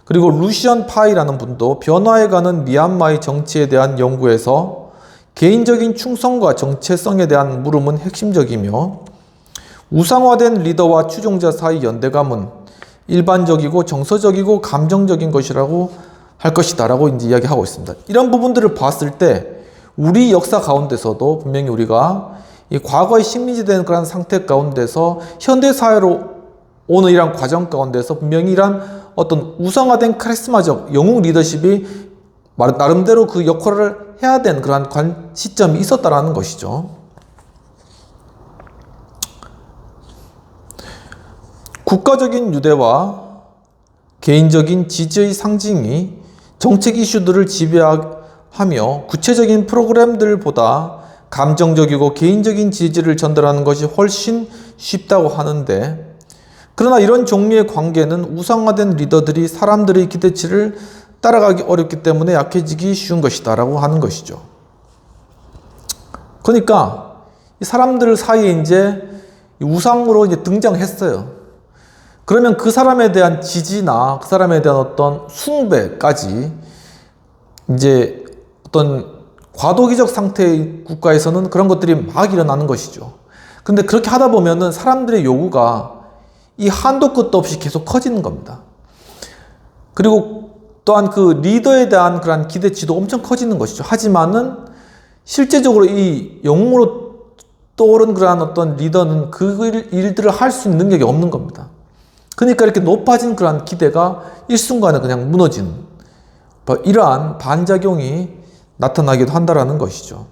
[SPEAKER 1] 그리고 루시안 파이라는 분도 변화해가는 미얀마의 정치에 대한 연구에서 개인적인 충성과 정체성에 대한 물음은 핵심적이며 우상화된 리더와 추종자 사이 연대감은 일반적이고 정서적이고 감정적인 것이라고 할 것이다 라고 이제 이야기하고 있습니다. 이런 부분들을 봤을 때 우리 역사 가운데서도 분명히 우리가 이 과거의 식민지된 그런 상태 가운데서 현대사회로 오는 이런 과정 가운데서 분명히 이런 어떤 우상화된 카리스마적 영웅 리더십이 나름대로 그 역할을 해야 되는 그러한 시점이 있었다라는 것이죠. 국가적인 유대와 개인적인 지지의 상징이 정책 이슈들을 지배하며 구체적인 프로그램들보다 감정적이고 개인적인 지지를 전달하는 것이 훨씬 쉽다고 하는데, 그러나 이런 종류의 관계는 우상화된 리더들이 사람들의 기대치를 따라가기 어렵기 때문에 약해지기 쉬운 것이다 라고 하는 것이죠. 그러니까 이 사람들 사이에 이제 우상으로 이제 등장했어요. 그러면 그 사람에 대한 지지나 그 사람에 대한 어떤 숭배까지 이제 어떤 과도기적 상태의 국가에서는 그런 것들이 막 일어나는 것이죠. 그런데 그렇게 하다 보면은 사람들의 요구가 이 한도 끝도 없이 계속 커지는 겁니다. 그리고 또한 그 리더에 대한 그런 기대치도 엄청 커지는 것이죠. 하지만은 실제적으로 이 영웅으로 떠오른 그러한 어떤 리더는 그 일들을 할 수 있는 능력이 없는 겁니다. 그러니까 이렇게 높아진 그러한 기대가 일순간에 그냥 무너지는 이러한 반작용이 나타나기도 한다라는 것이죠.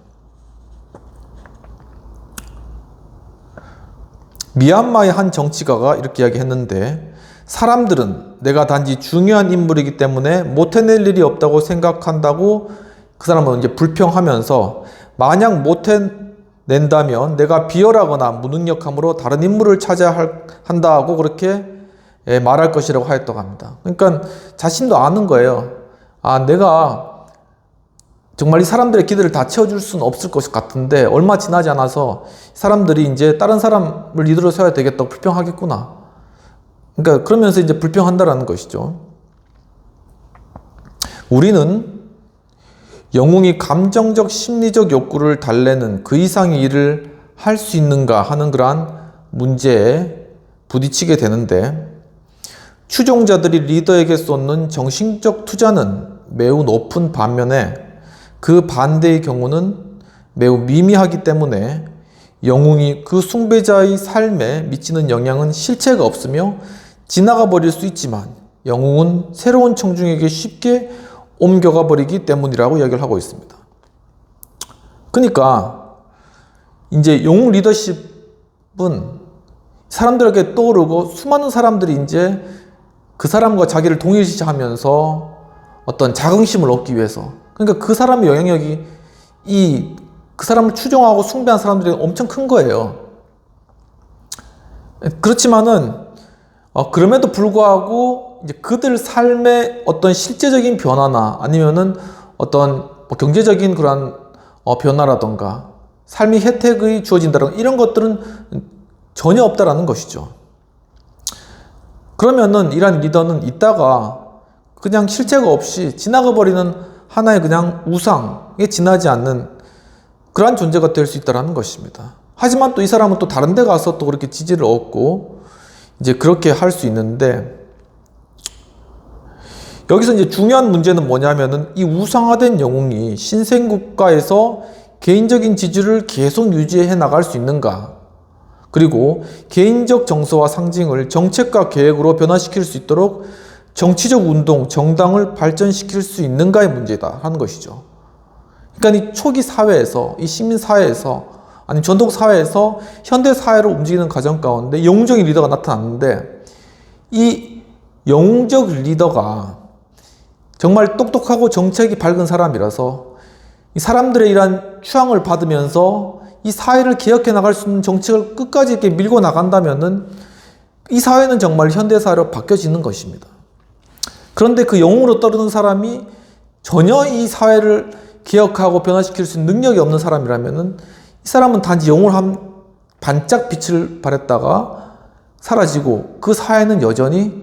[SPEAKER 1] 미얀마의 한 정치가가 이렇게 이야기했는데, 사람들은 내가 단지 중요한 인물이기 때문에 못해낼 일이 없다고 생각한다고 그 사람은 이제 불평하면서, 만약 못해낸다면 내가 비열하거나 무능력함으로 다른 인물을 찾아야 한다고 그렇게 말할 것이라고 하였다고 합니다. 그러니까 자신도 아는 거예요. 내가 정말 이 사람들의 기대를 다 채워줄 수는 없을 것 같은데 얼마 지나지 않아서 사람들이 이제 다른 사람을 리더로 세워야 되겠다고 불평하겠구나. 그러니까 그러면서 이제 불평한다라는 것이죠. 우리는 영웅이 감정적 심리적 욕구를 달래는 그 이상의 일을 할 수 있는가 하는 그러한 문제에 부딪히게 되는데, 추종자들이 리더에게 쏟는 정신적 투자는 매우 높은 반면에 그 반대의 경우는 매우 미미하기 때문에 영웅이 그 숭배자의 삶에 미치는 영향은 실체가 없으며 지나가 버릴 수 있지만 영웅은 새로운 청중에게 쉽게 옮겨가 버리기 때문이라고 이야기를 하고 있습니다. 그러니까 이제 영웅 리더십은 사람들에게 떠오르고 수많은 사람들이 이제 그 사람과 자기를 동일시하면서 어떤 자긍심을 얻기 위해서, 그러니까 그 사람의 영향력이 그 사람을 추종하고 숭배한 사람들이 엄청 큰 거예요. 그렇지만은 그럼에도 불구하고 이제 그들 삶의 어떤 실제적인 변화나 아니면은 어떤 경제적인 그런 변화라던가 삶의 혜택이 주어진다던가 이런 것들은 전혀 없다라는 것이죠. 그러면은 이런 리더는 있다가 그냥 실체가 없이 지나가 버리는 하나의 그냥 우상에 지나지 않는 그러한 존재가 될 수 있다는 것입니다. 하지만 또 이 사람은 또 다른 데 가서 또 그렇게 지지를 얻고 이제 그렇게 할 수 있는데, 여기서 이제 중요한 문제는 뭐냐면은 이 우상화된 영웅이 신생국가에서 개인적인 지지를 계속 유지해 나갈 수 있는가? 그리고 개인적 정서와 상징을 정책과 계획으로 변화시킬 수 있도록 정치적 운동, 정당을 발전시킬 수 있는가의 문제다 하는 것이죠. 그러니까 이 초기 사회에서, 이 시민 사회에서, 아니 전통 사회에서 현대 사회로 움직이는 과정 가운데 영웅적인 리더가 나타났는데, 이 영웅적 리더가 정말 똑똑하고 정책이 밝은 사람이라서 이 사람들의 이러한 추앙을 받으면서 이 사회를 개혁해 나갈 수 있는 정책을 끝까지 이렇게 밀고 나간다면은 이 사회는 정말 현대사회로 바뀌어지는 것입니다. 그런데 그 영웅으로 떠오르는 사람이 전혀 이 사회를 개혁하고 변화시킬 수 있는 능력이 없는 사람이라면은 이 사람은 단지 영웅을 한 반짝 빛을 발했다가 사라지고 그 사회는 여전히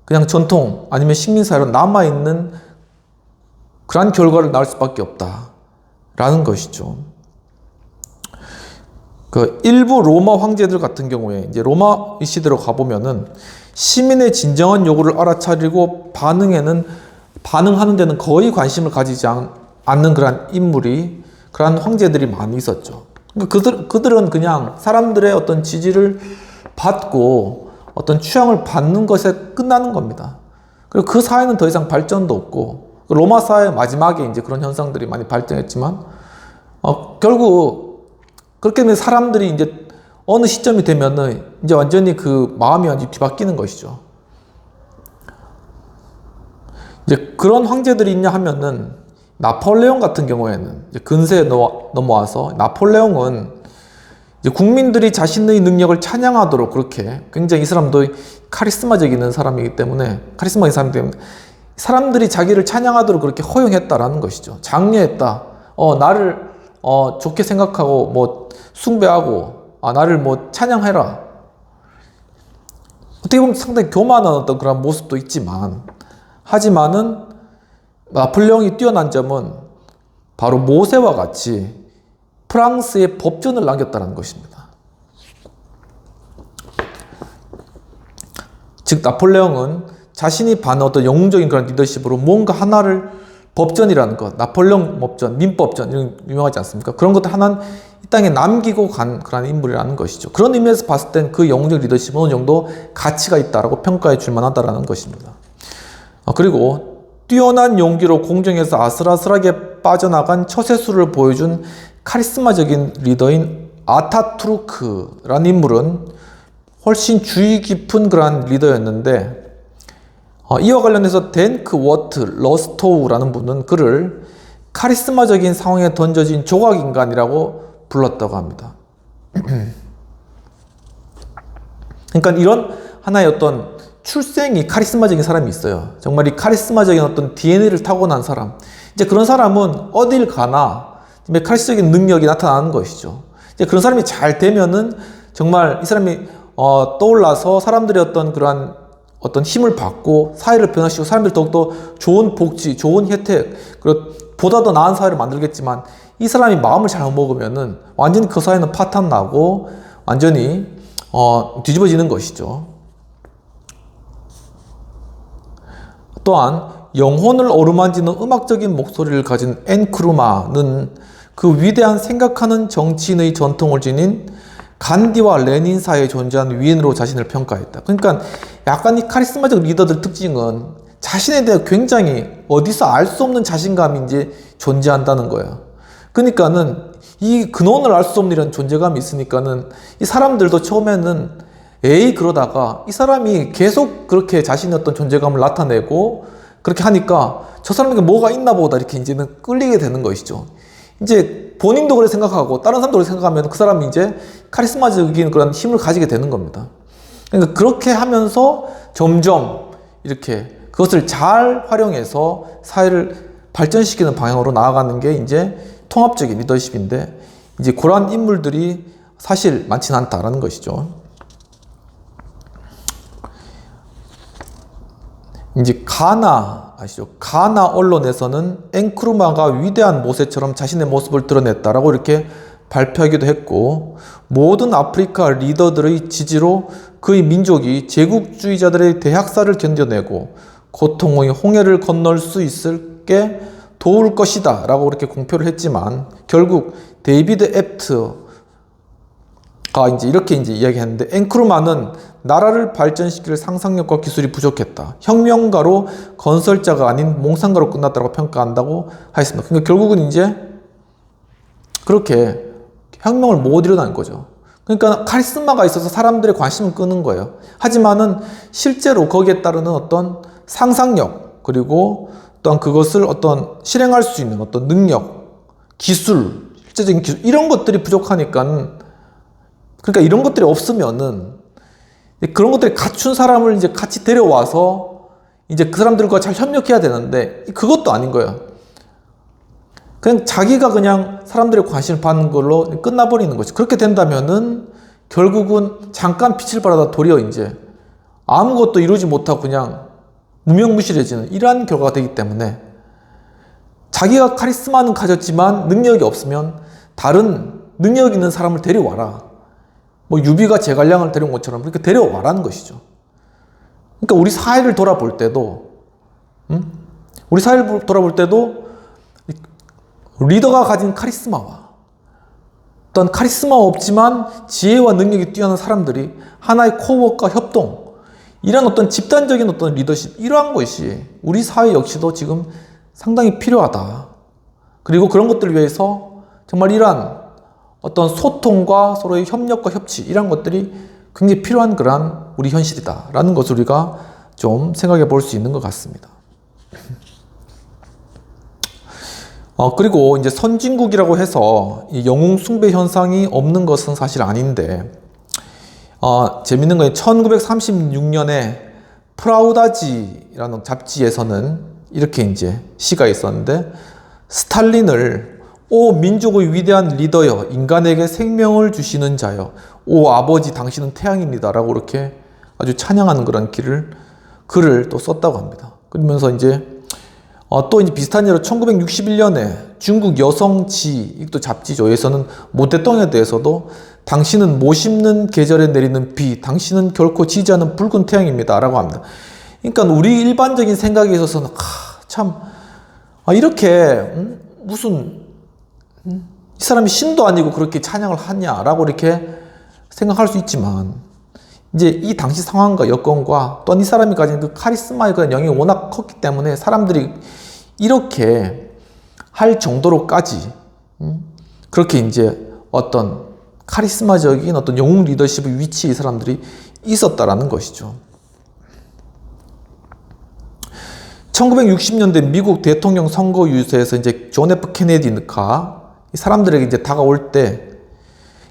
[SPEAKER 1] 그냥 전통 아니면 식민사회로 남아있는 그러한 결과를 낳을 수밖에 없다라는 것이죠. 그 일부 로마 황제들 같은 경우에 이제 로마 시대로 가보면은 시민의 진정한 요구를 알아차리고 반응하는 데는 거의 관심을 가지지 않는 그러한 인물이, 그러한 황제들이 많이 있었죠. 그러니까 그들은 그냥 사람들의 어떤 지지를 받고 어떤 취향을 받는 것에 끝나는 겁니다. 그리고 그 사회는 더 이상 발전도 없고, 로마 사회 마지막에 이제 그런 현상들이 많이 발전했지만, 결국 그렇게 되면 사람들이 이제 어느 시점이 되면은 이제 완전히 그 마음이 완전히 뒤바뀌는 것이죠. 이제 그런 황제들이 있냐 하면은 나폴레옹 같은 경우에는 이제 근세에 넘어와서 나폴레옹은 이제 국민들이 자신의 능력을 찬양하도록 그렇게 굉장히 이 사람도 카리스마적인 사람이기 때문에 사람들이 자기를 찬양하도록 그렇게 허용했다라는 것이죠. 장려했다. 나를 좋게 생각하고 뭐 숭배하고 나를 뭐 찬양해라. 어떻게 보면 상당히 교만한 어떤 그런 모습도 있지만, 하지만은 나폴레옹이 뛰어난 점은 바로 모세와 같이 프랑스의 법전을 남겼다는 것입니다. 즉 나폴레옹은 자신이 받은 어떤 영웅적인 그런 리더십으로 뭔가 하나를, 법전이라는 것, 나폴레옹 법전, 민법전 이런 유명하지 않습니까? 그런 것들 하나는 이 땅에 남기고 간 그런 인물이라는 것이죠. 그런 의미에서 봤을 땐 그 영웅적 리더십은 어느 정도 가치가 있다라고 평가해 줄 만하다라는 것입니다. 그리고 뛰어난 용기로 공정에서 아슬아슬하게 빠져나간 처세술을 보여준 카리스마적인 리더인 아타투르크라는 인물은 훨씬 주의 깊은 그러한 리더였는데, 이와 관련해서 댄크 워트 러스토우라는 분은 그를 카리스마적인 상황에 던져진 조각인간이라고 불렀다고 합니다. 그러니까 이런 하나의 어떤 출생이 카리스마적인 사람이 있어요. 정말 이 카리스마적인 어떤 DNA를 타고난 사람. 이제 그런 사람은 어딜 가나 카리스마적인 능력이 나타나는 것이죠. 이제 그런 사람이 잘 되면은 정말 이 사람이 떠올라서 사람들의 어떤 그러한 어떤 힘을 받고 사회를 변화시키고 사람들이 더욱더 좋은 복지, 좋은 혜택, 그리고 보다 더 나은 사회를 만들겠지만, 이 사람이 마음을 잘못 먹으면은 완전히 그 사회는 파탄 나고 완전히 뒤집어지는 것이죠. 또한 영혼을 어루만지는 음악적인 목소리를 가진 앤크루마는 그 위대한 생각하는 정치인의 전통을 지닌 간디와 레닌 사이에 존재하는 위인으로 자신을 평가했다. 그러니까 약간 이 카리스마적 리더들 특징은 자신에 대해 굉장히 어디서 알 수 없는 자신감이 이제 존재한다는 거예요. 그러니까는 이 근원을 알 수 없는 이런 존재감이 있으니까는 이 사람들도 처음에는 그러다가 이 사람이 계속 그렇게 자신의 어떤 존재감을 나타내고 그렇게 하니까 저 사람에게 뭐가 있나 보다 이렇게 이제는 끌리게 되는 것이죠. 이제 본인도 그렇게 생각하고 다른 사람도 그렇게 생각하면 그 사람이 이제 카리스마적인 그런 힘을 가지게 되는 겁니다. 그러니까 그렇게 하면서 점점 이렇게 그것을 잘 활용해서 사회를 발전시키는 방향으로 나아가는 게 이제 통합적인 리더십인데, 이제 그러한 인물들이 사실 많지는 않다라는 것이죠. 이제 가나 아시죠? 가나 언론에서는 앵크루마가 위대한 모세처럼 자신의 모습을 드러냈다라고 이렇게 발표하기도 했고, 모든 아프리카 리더들의 지지로 그의 민족이 제국주의자들의 대학살을 견뎌내고 고통의 홍해를 건널 수 있게 도울 것이다 라고 그렇게 공표를 했지만, 결국 데이비드 앱트가 이제 이렇게 이제 이야기했는데, 앵크루만은 나라를 발전시킬 상상력과 기술이 부족했다. 혁명가로 건설자가 아닌 몽상가로 끝났다고 평가한다고 하였습니다. 그러니까 결국은 이제 그렇게 혁명을 못 일어난 거죠. 그러니까 카리스마가 있어서 사람들의 관심을 끄는 거예요. 하지만은 실제로 거기에 따르는 어떤 상상력, 그리고 또한 그것을 어떤 실행할 수 있는 어떤 능력, 기술, 실제적인 기술, 이런 것들이 부족하니까, 그러니까 이런 것들이 없으면은 그런 것들이 갖춘 사람을 이제 같이 데려와서 이제 그 사람들과 잘 협력해야 되는데, 그것도 아닌 거예요. 그냥 자기가 그냥 사람들의 관심을 받는 걸로 끝나버리는 거죠. 그렇게 된다면은 결국은 잠깐 빛을 발하다 도리어 이제 아무것도 이루지 못하고 그냥 무명무실해지는 이러한 결과가 되기 때문에, 자기가 카리스마는 가졌지만 능력이 없으면 다른 능력 있는 사람을 데려와라. 뭐 유비가 제갈량을 데려온 것처럼 그렇게 데려와라는 것이죠. 그러니까 우리 사회를 돌아볼 때도, 리더가 가진 카리스마와 어떤 카리스마 없지만 지혜와 능력이 뛰어난 사람들이 하나의 코어워크와 협동, 이런 어떤 집단적인 어떤 리더십, 이러한 것이 우리 사회 역시도 지금 상당히 필요하다. 그리고 그런 것들을 위해서 정말 이러한 어떤 소통과 서로의 협력과 협치, 이런 것들이 굉장히 필요한 그러한 우리 현실이다라는 것을 우리가 좀 생각해 볼 수 있는 것 같습니다. 그리고 이제 선진국이라고 해서 이 영웅 숭배 현상이 없는 것은 사실 아닌데, 재밌는 건 1936년에 프라우다지라는 잡지에서는 이렇게 이제 시가 있었는데, 스탈린을 오 민족의 위대한 리더여, 인간에게 생명을 주시는 자여, 오 아버지 당신은 태양입니다 라고 이렇게 아주 찬양하는 그런 글을 또 썼다고 합니다. 그러면서 이제 또 이제 비슷한 예로 1961년에 중국 여성지 또 잡지조에서는 모태똥에 대해서도 당신은 못 심는 계절에 내리는 비, 당신은 결코 지지 않는 붉은 태양입니다 라고 합니다. 그러니까 우리 일반적인 생각에 있어서는 이렇게 무슨 이 사람이 신도 아니고 그렇게 찬양을 하냐라고 이렇게 생각할 수 있지만, 이제 이 당시 상황과 여건과 또한 이 사람이 가진 그 카리스마의 그런 영역이 워낙 컸기 때문에 사람들이 이렇게 할 정도로까지 그렇게 이제 어떤 카리스마적인 어떤 영웅 리더십의 위치에 이 사람들이 있었다라는 것이죠. 1960년대 미국 대통령 선거 유세에서 이제 존 F 케네디가 이 사람들에게 이제 다가올 때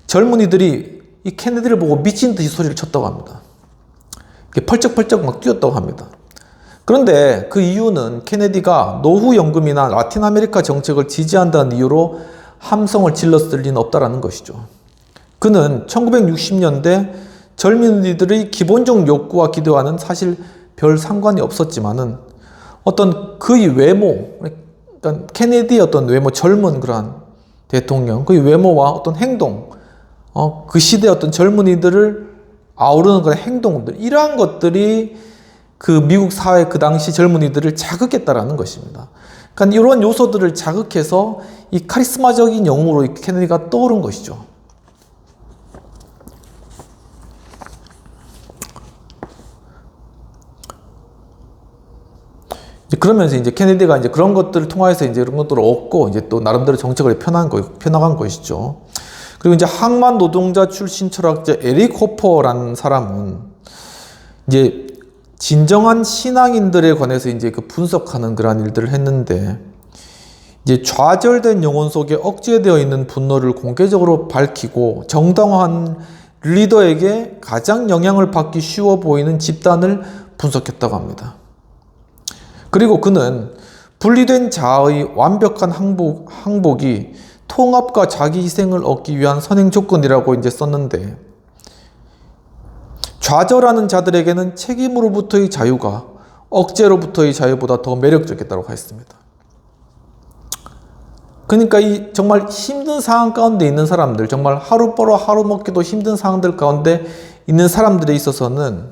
[SPEAKER 1] 젊은이들이 이 케네디를 보고 미친 듯이 소리를 쳤다고 합니다. 펄쩍펄쩍 막 뛰었다고 합니다. 그런데 그 이유는 케네디가 노후연금이나 라틴 아메리카 정책을 지지한다는 이유로 함성을 질렀을 리는 없다라는 것이죠. 그는 1960년대 젊은이들의 기본적 욕구와 기대와는 사실 별 상관이 없었지만은 어떤 그의 외모, 그러니까 케네디의 어떤 외모, 젊은 그러한 대통령, 그의 외모와 어떤 행동, 그 시대의 어떤 젊은이들을 아우르는 그런 행동들, 이러한 것들이 그 미국 사회 그 당시 젊은이들을 자극했다라는 것입니다. 그러니까 이런 요소들을 자극해서 이 카리스마적인 영웅으로 케네디가 떠오른 것이죠. 그러면서 이제 케네디가 이제 그런 것들을 통해서 이제 이런 것들을 얻고 이제 또 나름대로 정책을 펴나간 것이죠. 그리고 이제 항만 노동자 출신 철학자 에릭 호퍼라는 사람은 이제 진정한 신앙인들에 관해서 이제 그 분석하는 그러한 일들을 했는데, 이제 좌절된 영혼 속에 억제되어 있는 분노를 공개적으로 밝히고 정당한 리더에게 가장 영향을 받기 쉬워 보이는 집단을 분석했다고 합니다. 그리고 그는 분리된 자아의 완벽한 항복이 통합과 자기 희생을 얻기 위한 선행 조건이라고 이제 썼는데, 좌절하는 자들에게는 책임으로부터의 자유가 억제로부터의 자유보다 더 매력적이었다고 했습니다. 그러니까 이 정말 힘든 상황 가운데 있는 사람들, 정말 하루 벌어 하루 먹기도 힘든 상황들 가운데 있는 사람들에 있어서는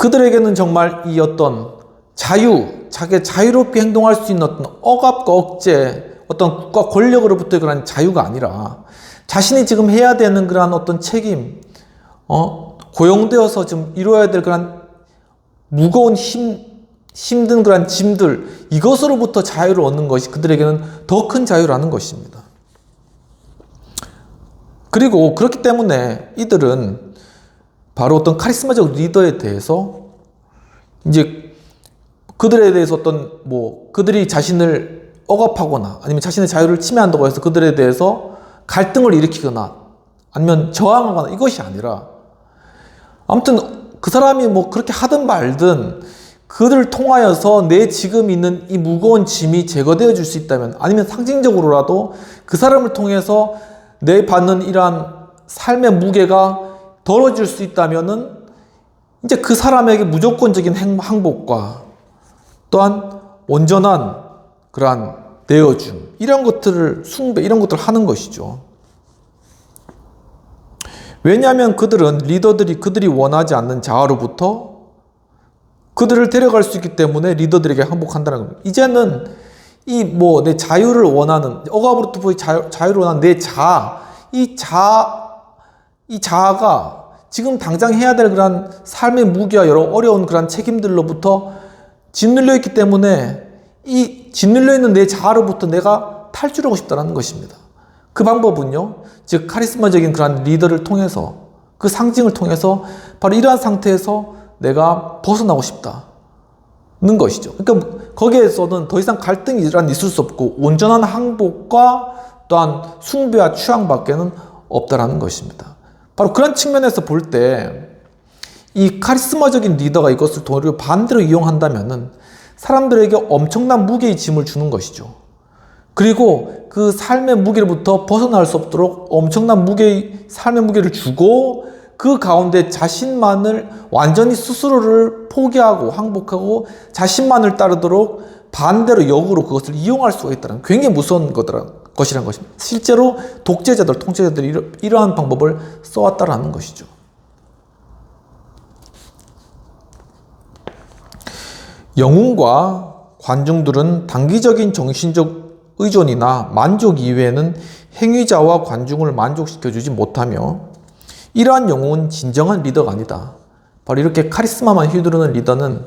[SPEAKER 1] 그들에게는 정말 이 어떤 자유, 자기 자유롭게 행동할 수 있는 어떤 억압과 억제, 어떤 국가 권력으로부터의 그런 자유가 아니라 자신이 지금 해야 되는 그런 어떤 책임, 고용되어서 지금 이루어야 될 그런 무거운 힘든 그런 짐들, 이것으로부터 자유를 얻는 것이 그들에게는 더 큰 자유라는 것입니다. 그리고 그렇기 때문에 이들은 바로 어떤 카리스마적 리더에 대해서 이제 그들에 대해서 어떤 그들이 자신을 억압하거나 아니면 자신의 자유를 침해한다고 해서 그들에 대해서 갈등을 일으키거나 아니면 저항하거나 이것이 아니라 아무튼 그 사람이 그렇게 하든 말든 그들을 통하여서 내 지금 있는 이 무거운 짐이 제거되어 줄 수 있다면 아니면 상징적으로라도 그 사람을 통해서 내 받는 이러한 삶의 무게가 덜어질 수 있다면은 이제 그 사람에게 무조건적인 항복과 또한 온전한 그러한 내어줌, 이런 것들을 숭배, 이런 것들을 하는 것이죠. 왜냐하면 그들은 리더들이 그들이 원하지 않는 자아로부터 그들을 데려갈 수 있기 때문에 리더들에게 항복한다는 겁니다. 이제는 내 자유를 원하는, 억압으로부터 자유를 원하는 내 자아, 이 자아가 지금 당장 해야 될 그런 삶의 무게와 여러 어려운 그런 책임들로부터 짓눌려 있기 때문에 이 짓눌려 있는 내 자아로부터 내가 탈출하고 싶다는 것입니다. 그 방법은요, 즉 카리스마적인 그런 리더를 통해서, 그 상징을 통해서 바로 이러한 상태에서 내가 벗어나고 싶다는 것이죠. 그러니까 거기에서는 더 이상 갈등이 있을 수 없고 온전한 항복과 또한 숭배와 추앙밖에는 없다라는 것입니다. 바로 그런 측면에서 볼 때 이 카리스마적인 리더가 이것을 도리어 반대로 이용한다면은 사람들에게 엄청난 무게의 짐을 주는 것이죠. 그리고 그 삶의 무게로부터 벗어날 수 없도록 엄청난 삶의 무게를 주고 그 가운데 자신만을 완전히 스스로를 포기하고 항복하고 자신만을 따르도록 반대로 역으로 그것을 이용할 수가 있다는 굉장히 무서운 것이라는 것입니다. 실제로 독재자들, 통치자들이 이러한 방법을 써왔다라는 것이죠. 영웅과 관중들은 단기적인 정신적 의존이나 만족 이외에는 행위자와 관중을 만족시켜주지 못하며 이러한 영웅은 진정한 리더가 아니다. 바로 이렇게 카리스마만 휘두르는 리더는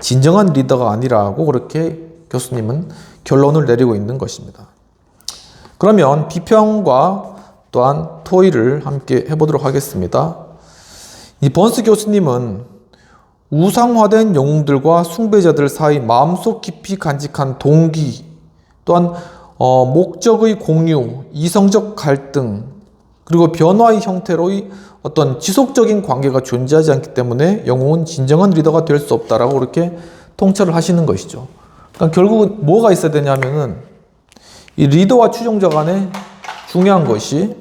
[SPEAKER 1] 진정한 리더가 아니라고 그렇게 교수님은 결론을 내리고 있는 것입니다. 그러면 비평과 또한 토의를 함께 해보도록 하겠습니다. 이 번스 교수님은 우상화된 영웅들과 숭배자들 사이 마음속 깊이 간직한 동기, 또한 목적의 공유, 이성적 갈등, 그리고 변화의 형태로의 어떤 지속적인 관계가 존재하지 않기 때문에 영웅은 진정한 리더가 될 수 없다라고 그렇게 통찰을 하시는 것이죠. 그러니까 결국은 뭐가 있어야 되냐면은 이 리더와 추종자 간에 중요한 것이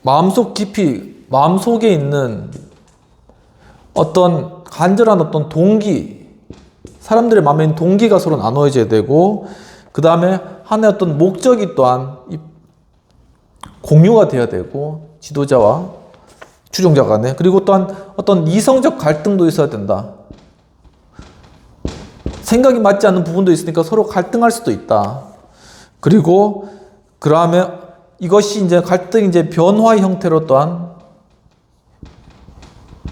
[SPEAKER 1] 마음속 깊이, 마음속에 있는 어떤 간절한 어떤 동기, 사람들의 마음에 있는 동기가 서로 나눠져야 되고, 그 다음에 하나의 어떤 목적이 또한 공유가 되어야 되고, 지도자와 추종자 간에. 그리고 또한 어떤 이성적 갈등도 있어야 된다. 생각이 맞지 않는 부분도 있으니까 서로 갈등할 수도 있다. 그리고 그 다음에 이것이 이제 갈등이 이제 변화의 형태로 또한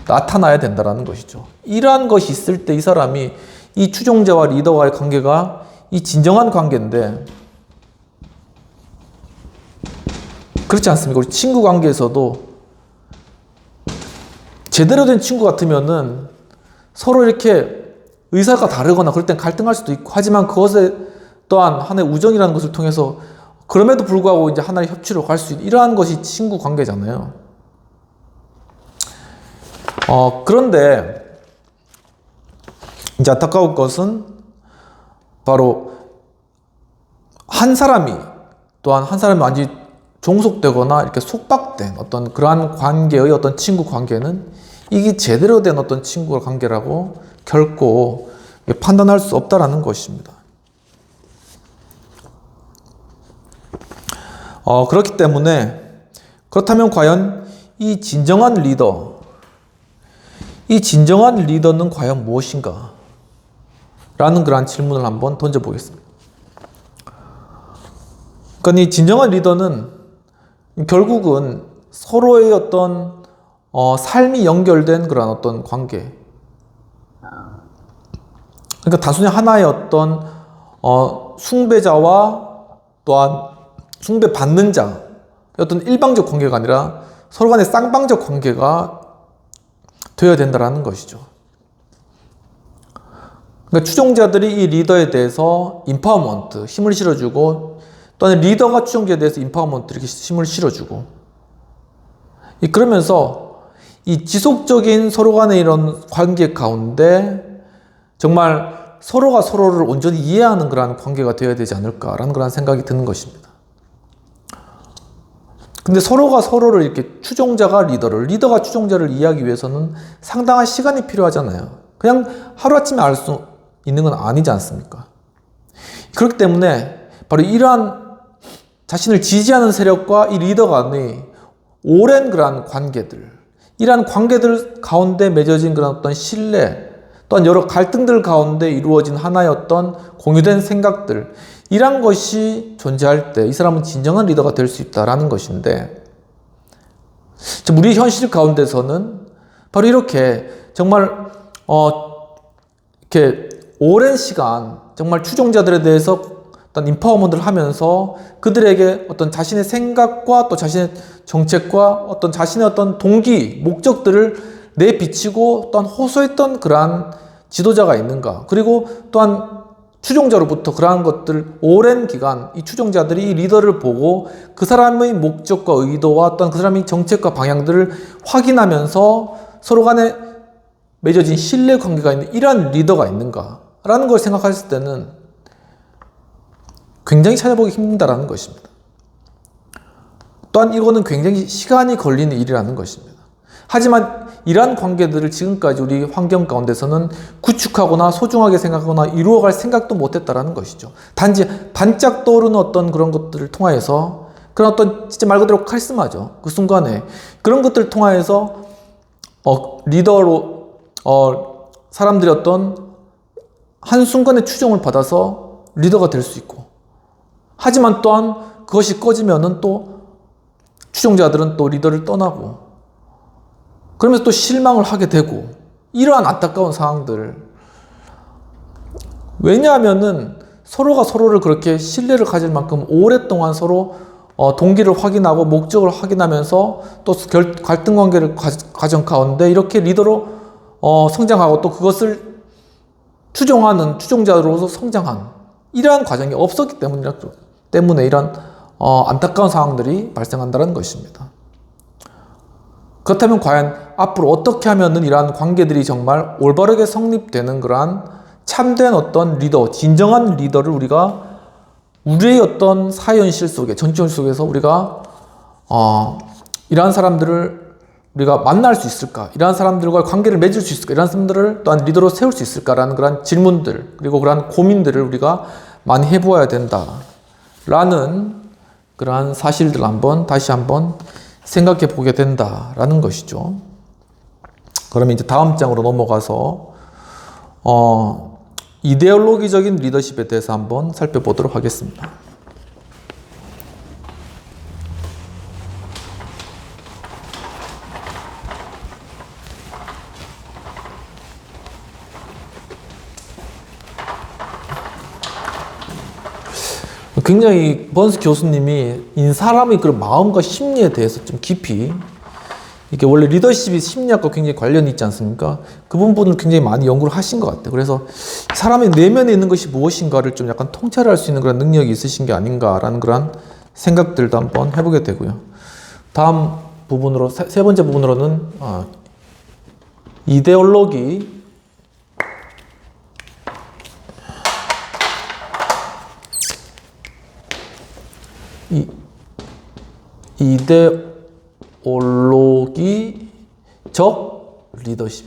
[SPEAKER 1] 나타나야 된다는 것이죠. 이러한 것이 있을 때 이 사람이 이 추종자와 리더와의 관계가 이 진정한 관계인데, 그렇지 않습니까? 우리 친구 관계에서도 제대로 된 친구 같으면은 서로 이렇게 의사가 다르거나 그럴 땐 갈등할 수도 있고, 하지만 그것에 또한 하나의 우정이라는 것을 통해서 그럼에도 불구하고 이제 하나의 협치로 갈 수 있는 이러한 것이 친구 관계잖아요. 그런데 이제 안타까운 것은 바로 한 사람이 또한 한 사람이 완전히 종속되거나 이렇게 속박된 어떤 그러한 관계의 어떤 친구 관계는 이게 제대로 된 어떤 친구 관계라고 결코 판단할 수 없다라는 것입니다. 그렇기 때문에 그렇다면 과연 이 진정한 리더는 과연 무엇인가? 라는 그러한 질문을 한번 던져보겠습니다. 그러니까 이 진정한 리더는 결국은 서로의 어떤 삶이 연결된 그런 어떤 관계. 그러니까 단순히 하나의 어떤 숭배자와 또한 숭배받는 자 어떤 일방적 관계가 아니라 서로 간의 쌍방적 관계가 되어야 된다는 것이죠. 그러니까 추종자들이 이 리더에 대해서 임파워먼트, 힘을 실어주고 또는 리더가 추종자에 대해서 임파워먼트 이렇게 힘을 실어주고 그러면서 이 지속적인 서로 간의 이런 관계 가운데 정말 서로가 서로를 온전히 이해하는 그런 관계가 되어야 되지 않을까라는 그런 생각이 드는 것입니다. 근데 서로가 서로를 이렇게 추종자가 리더가 추종자를 이해하기 위해서는 상당한 시간이 필요하잖아요. 그냥 하루아침에 알 수 있는 건 아니지 않습니까? 그렇기 때문에 바로 이러한 자신을 지지하는 세력과 이 리더 간의 오랜 그러한 관계들, 이러한 관계들 가운데 맺어진 그런 어떤 신뢰, 또한 여러 갈등들 가운데 이루어진 하나의 어떤 공유된 생각들, 이런 것이 존재할 때 이 사람은 진정한 리더가 될 수 있다라는 것인데, 우리 현실 가운데서는 바로 이렇게 정말 이렇게 오랜 시간 정말 추종자들에 대해서 어떤 임파워먼트를 하면서 그들에게 어떤 자신의 생각과 또 자신의 정책과 어떤 자신의 어떤 동기, 목적들을 내비치고 또한 호소했던 그러한 지도자가 있는가? 그리고 또한 추종자로부터 그러한 것들 오랜 기간 이 추종자들이 이 리더를 보고 그 사람의 목적과 의도와 또한 그 사람의 정책과 방향들을 확인하면서 서로 간에 맺어진 신뢰 관계가 있는 이러한 리더가 있는가? 라는 걸 생각했을 때는 굉장히 찾아보기 힘들다는 것입니다. 또한 이거는 굉장히 시간이 걸리는 일이라는 것입니다. 하지만 이러한 관계들을 지금까지 우리 환경 가운데서는 구축하거나 소중하게 생각하거나 이루어갈 생각도 못했다라는 것이죠. 단지 반짝 떠오르는 어떤 그런 것들을 통하여서 그런 어떤 진짜 말 그대로 카리스마죠. 그 순간에 그런 것들을 통하여서 리더로 사람들이 어떤 한순간에 추종을 받아서 리더가 될 수 있고, 하지만 또한 그것이 꺼지면은 또 추종자들은 또 리더를 떠나고 그러면서 또 실망을 하게 되고, 이러한 안타까운 상황들. 왜냐하면은 서로가 서로를 그렇게 신뢰를 가질 만큼 오랫동안 서로 동기를 확인하고 목적을 확인하면서 또 갈등 관계를 가정 가운데 이렇게 리더로 성장하고 또 그것을 추종하는 추종자로서 성장한 이러한 과정이 없었기 때문에 이런 안타까운 상황들이 발생한다는 것입니다. 그렇다면 과연 앞으로 어떻게 하면은 이러한 관계들이 정말 올바르게 성립되는 그러한 참된 어떤 리더, 진정한 리더를 우리가 우리의 어떤 사현실 속에, 정치현 속에서 우리가 이러한 사람들을 우리가 만날 수 있을까? 이러한 사람들과 관계를 맺을 수 있을까? 이러한 사람들을 또한 리더로 세울 수 있을까라는 그러한 질문들, 그리고 그러한 고민들을 우리가 많이 해보아야 된다라는 그러한 사실들을 다시 한번 생각해 보게 된다라는 것이죠. 그러면 이제 다음 장으로 넘어가서 이데올로기적인 리더십에 대해서 한번 살펴보도록 하겠습니다. 굉장히 번스 교수님이 사람의 그런 마음과 심리에 대해서 좀 깊이, 이게 원래 리더십이 심리학과 굉장히 관련이 있지 않습니까? 그 부분을 굉장히 많이 연구를 하신 것 같아요. 그래서 사람의 내면에 있는 것이 무엇인가를 좀 약간 통찰할 수 있는 그런 능력이 있으신 게 아닌가라는 그런 생각들도 한번 해보게 되고요. 다음 부분으로, 세 번째 부분으로는 이데올로기, 이데올로기적 리더십,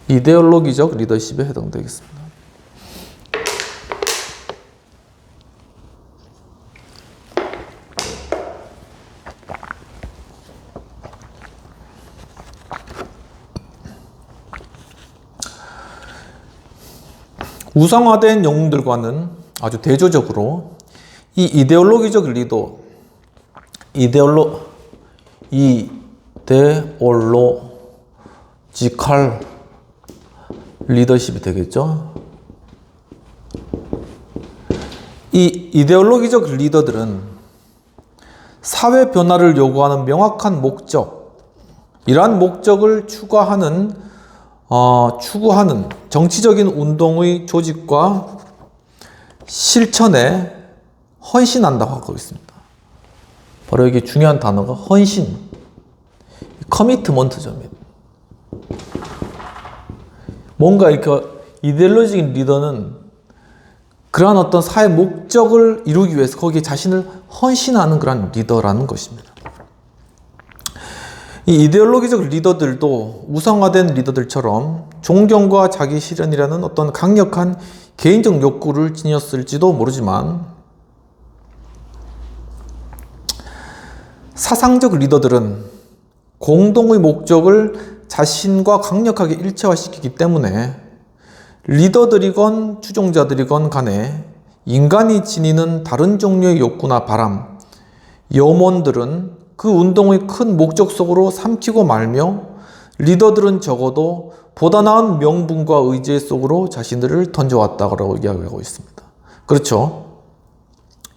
[SPEAKER 1] 이데올로기적 리더십에 해당되겠습니다. 우상화된 영웅들과는 아주 대조적으로 이 이데올로기적 리더, 이데올로지컬 리더십이 되겠죠. 이 이데올로기적 리더들은 사회 변화를 요구하는 명확한 목적, 이러한 목적을 추구하는 정치적인 운동의 조직과 실천에 헌신한다고 하고 있습니다. 바로 여기 중요한 단어가 헌신, 커미트먼트죠. 뭔가 이렇게 이데올로기적인 리더는 그러한 어떤 사회 목적을 이루기 위해서 거기에 자신을 헌신하는 그런 리더라는 것입니다. 이 이데올로기적 리더들도 우상화된 리더들처럼 존경과 자기 실현이라는 어떤 강력한 개인적 욕구를 지녔을지도 모르지만, 사상적 리더들은 공동의 목적을 자신과 강력하게 일체화시키기 때문에 리더들이건 추종자들이건 간에 인간이 지니는 다른 종류의 욕구나 바람, 염원들은 그 운동의 큰 목적 속으로 삼키고 말며, 리더들은 적어도 보다 나은 명분과 의제 속으로 자신들을 던져왔다고 이야기하고 있습니다. 그렇죠?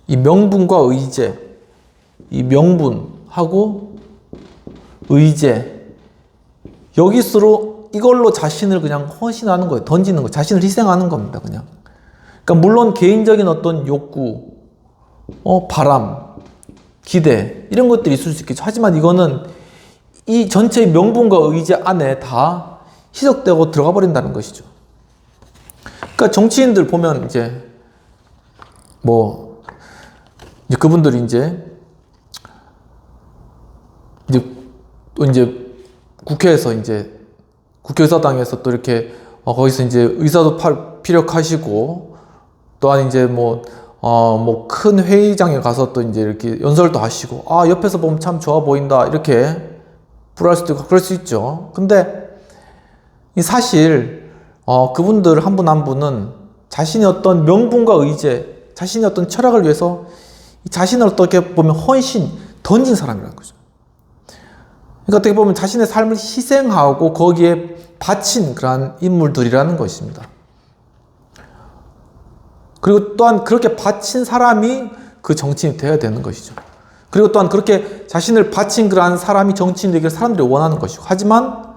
[SPEAKER 1] 이 명분과 의제, 이 명분하고 의제, 이걸로 자신을 그냥 헌신하는 거예요. 던지는 거예요. 자신을 희생하는 겁니다. 그냥. 그러니까 물론 개인적인 어떤 욕구, 바람, 기대, 이런 것들이 있을 수 있겠죠. 하지만 이거는 이 전체의 명분과 의제 안에 다 희석되고 들어가 버린다는 것이죠. 그러니까 정치인들 보면 이제 그분들이 이제 국회에서 국회의사당에서 또 이렇게 거기서 이제 의사도 피력하시고, 또한 이제 큰 회의장에 가서 또 이제 이렇게 연설도 하시고, 옆에서 보면 참 좋아 보인다, 이렇게 불할 수도 있고 그럴 수 있죠. 근데 사실 그분들 한 분 한 분은 자신의 어떤 명분과 의제, 자신의 어떤 철학을 위해서 자신을 어떻게 보면 던진 사람이라는 거죠. 그러니까 어떻게 보면 자신의 삶을 희생하고 거기에 바친 그러한 인물들이라는 것입니다. 그리고 또한 그렇게 바친 사람이 그 정치인이 되어야 되는 것이죠. 그리고 또한 그렇게 자신을 바친 그러한 사람이 정치인이 되기를 사람들이 원하는 것이고, 하지만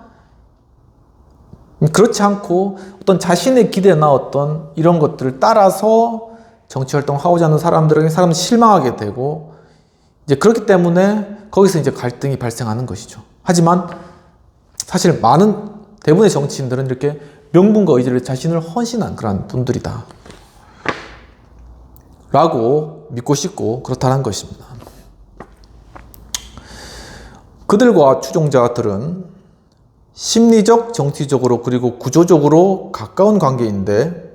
[SPEAKER 1] 그렇지 않고 어떤 자신의 기대나 어떤 이런 것들을 따라서 정치 활동하고자 하는 사람들에게 실망하게 되고, 이제 그렇기 때문에 거기서 이제 갈등이 발생하는 것이죠. 하지만 사실 대부분의 정치인들은 이렇게 명분과 의지를 자신을 헌신한 그런 분들이다 라고 믿고 싶고 그렇다는 것입니다. 그들과 추종자들은 심리적, 정치적으로 그리고 구조적으로 가까운 관계인데,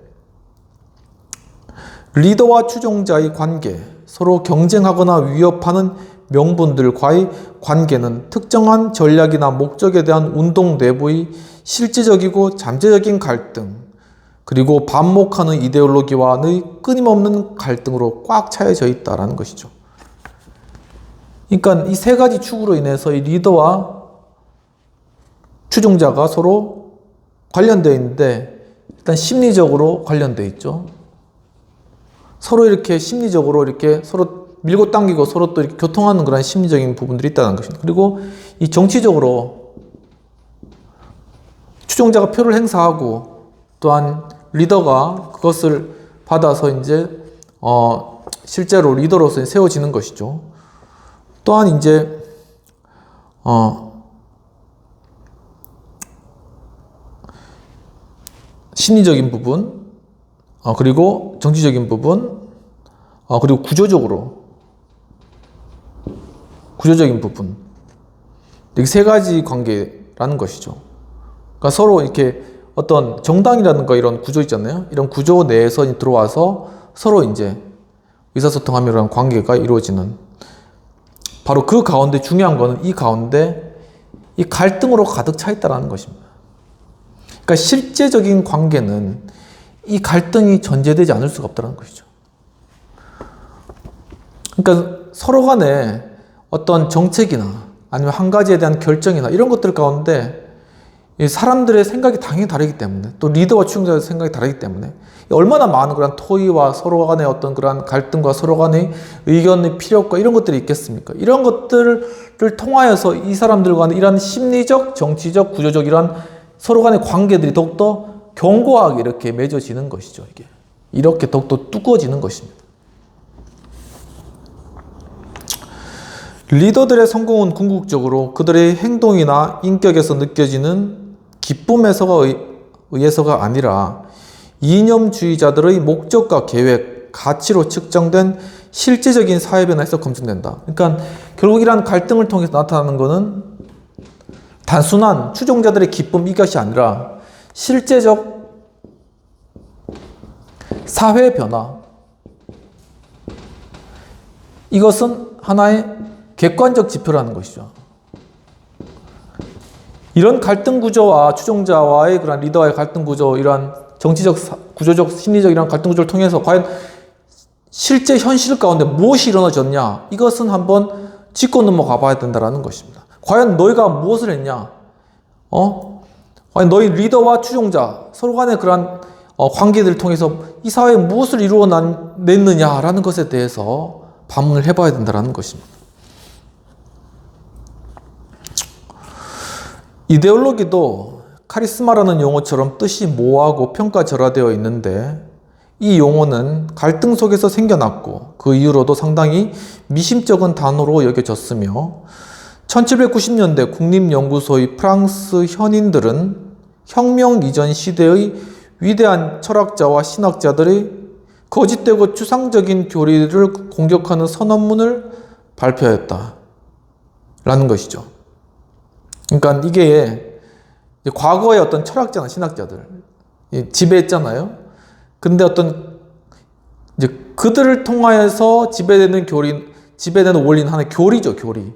[SPEAKER 1] 리더와 추종자의 관계, 서로 경쟁하거나 위협하는 명분들과의 관계는 특정한 전략이나 목적에 대한 운동 내부의 실제적이고 잠재적인 갈등, 그리고 반목하는 이데올로기와의 끊임없는 갈등으로 꽉 차여져 있다는 것이죠. 그러니까 이 세 가지 축으로 인해서 이 리더와 추종자가 서로 관련되어 있는데, 일단 심리적으로 관련되어 있죠. 서로 이렇게 심리적으로 이렇게 서로 밀고 당기고 서로 또 이렇게 교통하는 그런 심리적인 부분들이 있다는 것입니다. 그리고 이 정치적으로 추종자가 표를 행사하고, 또한 리더가 그것을 받아서 이제 실제로 리더로서 세워지는 것이죠. 또한 이제 심리적인 부분, 그리고 정치적인 부분, 그리고 구조적인 부분, 이 세 가지 관계라는 것이죠. 그러니까 서로 이렇게 어떤 정당이라든가 이런 구조 있잖아요. 이런 구조 내에서 들어와서 서로 이제 의사소통하며 그런 관계가 이루어지는, 바로 그 가운데 중요한 거는 이 가운데 이 갈등으로 가득 차 있다는 것입니다. 그러니까 실제적인 관계는 이 갈등이 전제되지 않을 수가 없다는 것이죠. 그러니까 서로 간에 어떤 정책이나 아니면 한 가지에 대한 결정이나 이런 것들 가운데 이 사람들의 생각이 당연히 다르기 때문에, 또 리더와 추종자의 생각이 다르기 때문에 얼마나 많은 그런 토의와 서로 간의 어떤 그런 갈등과 서로 간의 의견의 필요과 이런 것들이 있겠습니까? 이런 것들을 통하여서 이 사람들 간의 이런 심리적, 정치적, 구조적 이런 서로 간의 관계들이 더욱더 견고하게 이렇게 맺어지는 것이죠. 이게 이렇게 더욱더 두꺼워지는 것입니다. 리더들의 성공은 궁극적으로 그들의 행동이나 인격에서 느껴지는 기쁨에서가 의해서가 아니라 이념주의자들의 목적과 계획, 가치로 측정된 실제적인 사회 변화에서 검증된다. 그러니까 결국 이러한 갈등을 통해서 나타나는 것은 단순한 추종자들의 기쁨 이것이 아니라 실제적 사회 변화, 이것은 하나의 객관적 지표라는 것이죠. 이런 갈등 구조와 추종자와의 그런 리더와의 갈등 구조, 이러한 정치적, 구조적, 심리적 이런 갈등 구조를 통해서 과연 실제 현실 가운데 무엇이 일어나졌냐? 이것은 한번 짚고 넘어가 봐야 된다는 것입니다. 과연 너희가 무엇을 했냐? 과연 너희 리더와 추종자 서로 간의 그런 관계들을 통해서 이 사회에 무엇을 이루어냈느냐라는 것에 대해서 반문을 해봐야 된다는 것입니다. 이데올로기도 카리스마라는 용어처럼 뜻이 모호하고 평가절하되어 있는데, 이 용어는 갈등 속에서 생겨났고 그 이후로도 상당히 미심쩍은 단어로 여겨졌으며, 1790년대 국립연구소의 프랑스 현인들은 혁명 이전 시대의 위대한 철학자와 신학자들의 거짓되고 추상적인 교리를 공격하는 선언문을 발표했다 라는 것이죠. 그러니까 이게 과거의 어떤 철학자나 신학자들 지배했잖아요. 근데 어떤 이제 그들을 통하여서 지배되는 지배되는 원리는 하나의 교리죠, 교리.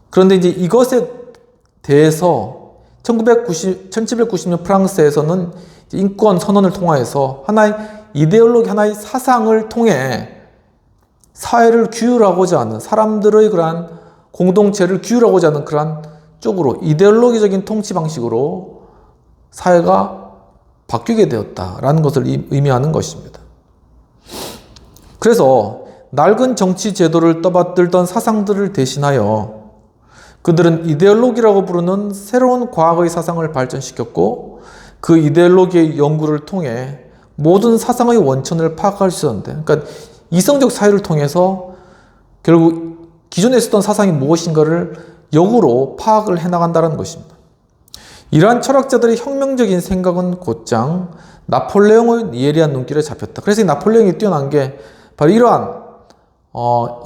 [SPEAKER 1] 그런데 이제 이것에 대해서 1790년 프랑스에서는 인권 선언을 통하여서 하나의 이데올로기, 하나의 사상을 통해 사회를 규율하고자 하는, 사람들의 그러한 공동체를 규율하고자 하는 그러한 쪽으로 이데올로기적인 통치 방식으로 사회가 바뀌게 되었다라는 것을 의미하는 것입니다. 그래서 낡은 정치 제도를 떠받들던 사상들을 대신하여 그들은 이데올로기라고 부르는 새로운 과학의 사상을 발전시켰고, 그 이데올로기의 연구를 통해 모든 사상의 원천을 파악할 수 있었는데, 그러니까 이성적 사유를 통해서 결국 기존에 있었던 사상이 무엇인가를 역으로 파악을 해나간다는 것입니다. 이러한 철학자들의 혁명적인 생각은 곧장 나폴레옹의 예리한 눈길에 잡혔다. 그래서 이 나폴레옹이 뛰어난 게 바로 이러한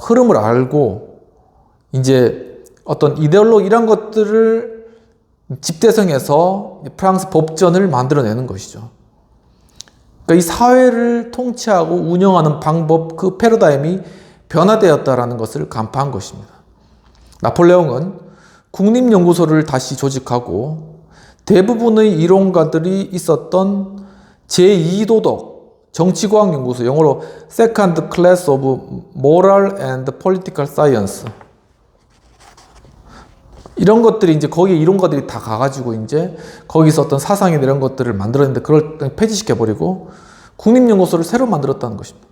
[SPEAKER 1] 흐름을 알고 이제 어떤 이데올로기 이런 것들을 집대성해서 프랑스 법전을 만들어내는 것이죠. 그러니까 이 사회를 통치하고 운영하는 방법, 그 패러다임이 변화되었다라는 것을 간파한 것입니다. 나폴레옹은 국립연구소를 다시 조직하고 대부분의 이론가들이 있었던 제2도덕 정치과학연구소, 영어로 Second Class of Moral and Political Science, 이런 것들이 이제 거기에 이론가들이 다 가가지고 이제 거기서 어떤 사상이나 이런 것들을 만들었는데 그걸 폐지시켜버리고 국립연구소를 새로 만들었다는 것입니다.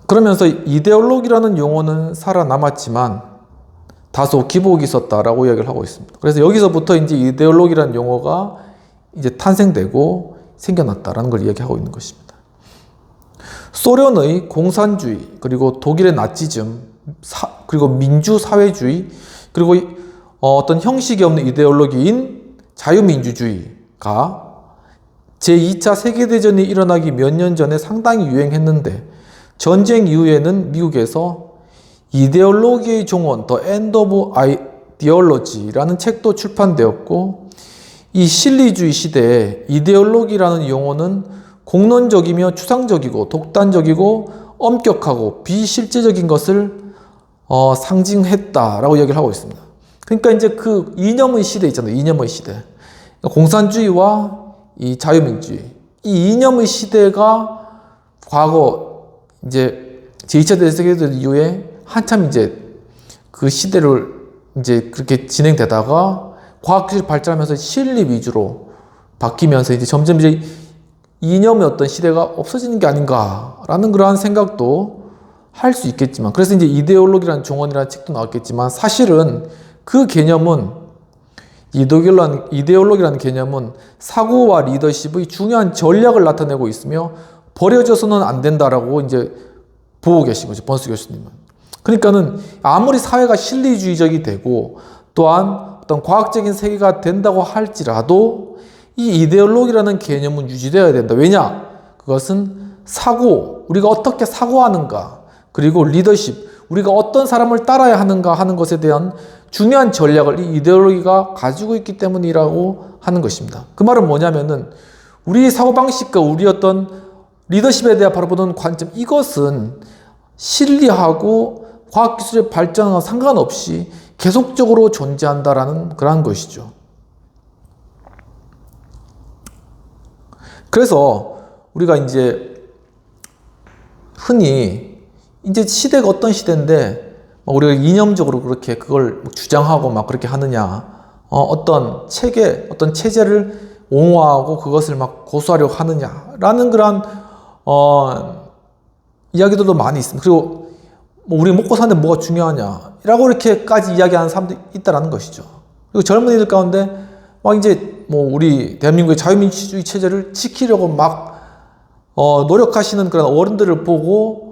[SPEAKER 1] 그러면서 이데올로기라는 용어는 살아남았지만 다소 기복이 있었다라고 이야기를 하고 있습니다. 그래서 여기서부터 이제 이데올로기라는 용어가 이제 탄생되고 생겨났다라는 걸 이야기하고 있는 것입니다. 소련의 공산주의, 그리고 독일의 나치즘, 그리고 민주사회주의, 그리고 어떤 형식이 없는 이데올로기인 자유민주주의가 제2차 세계대전이 일어나기 몇 년 전에 상당히 유행했는데, 전쟁 이후에는 미국에서 이데올로기의 종언, The End of Ideology라는 책도 출판되었고, 이 실리주의 시대에 이데올로기라는 용어는 공론적이며 추상적이고 독단적이고 엄격하고 비실제적인 것을 상징했다라고 이야기를 하고 있습니다. 그러니까 이제 그 이념의 시대 있잖아요. 이념의 시대. 공산주의와 이 자유민주주의, 이 이념의 시대가 과거 이제 제2차 대세계대전 이후에 한참 이제 그 시대를 이제 그렇게 진행되다가 과학기술이 발전하면서 실리 위주로 바뀌면서 이제 점점 이제 이념의 어떤 시대가 없어지는 게 아닌가라는 그러한 생각도 할 수 있겠지만, 그래서 이제 이데올로기라는 종언이라는 책도 나왔겠지만, 사실은 그 개념은 이데올로기라는 개념은 사고와 리더십의 중요한 전략을 나타내고 있으며 버려져서는 안 된다라고 이제 보고 계신 거죠, 번스 교수님은. 그러니까는 아무리 사회가 실리주의적이 되고 또한 어떤 과학적인 세계가 된다고 할지라도 이 이데올로기라는 개념은 유지되어야 된다. 왜냐? 그것은 사고, 우리가 어떻게 사고하는가, 그리고 리더십, 우리가 어떤 사람을 따라야 하는가 하는 것에 대한 중요한 전략을 이 이데올로기가 가지고 있기 때문이라고 하는 것입니다. 그 말은 뭐냐면은 우리 사고방식과 우리 어떤 리더십에 대해 바라보는 관점, 이것은 실리하고 과학기술의 발전과 상관없이 계속적으로 존재한다라는 그러한 것이죠. 그래서 우리가 이제 흔히 이제 시대가 어떤 시대인데 우리가 이념적으로 그렇게 그걸 주장하고 막 그렇게 하느냐, 어떤 체계, 어떤 체제를 옹호하고 그것을 막 고수하려고 하느냐라는 그런 이야기들도 많이 있습니다. 그리고 뭐 우리 먹고 사는데 뭐가 중요하냐라고 이렇게까지 이야기하는 사람도 있다라는 것이죠. 그리고 젊은이들 가운데 막 이제 뭐 우리 대한민국의 자유민주주의 체제를 지키려고 막 노력하시는 그런 어른들을 보고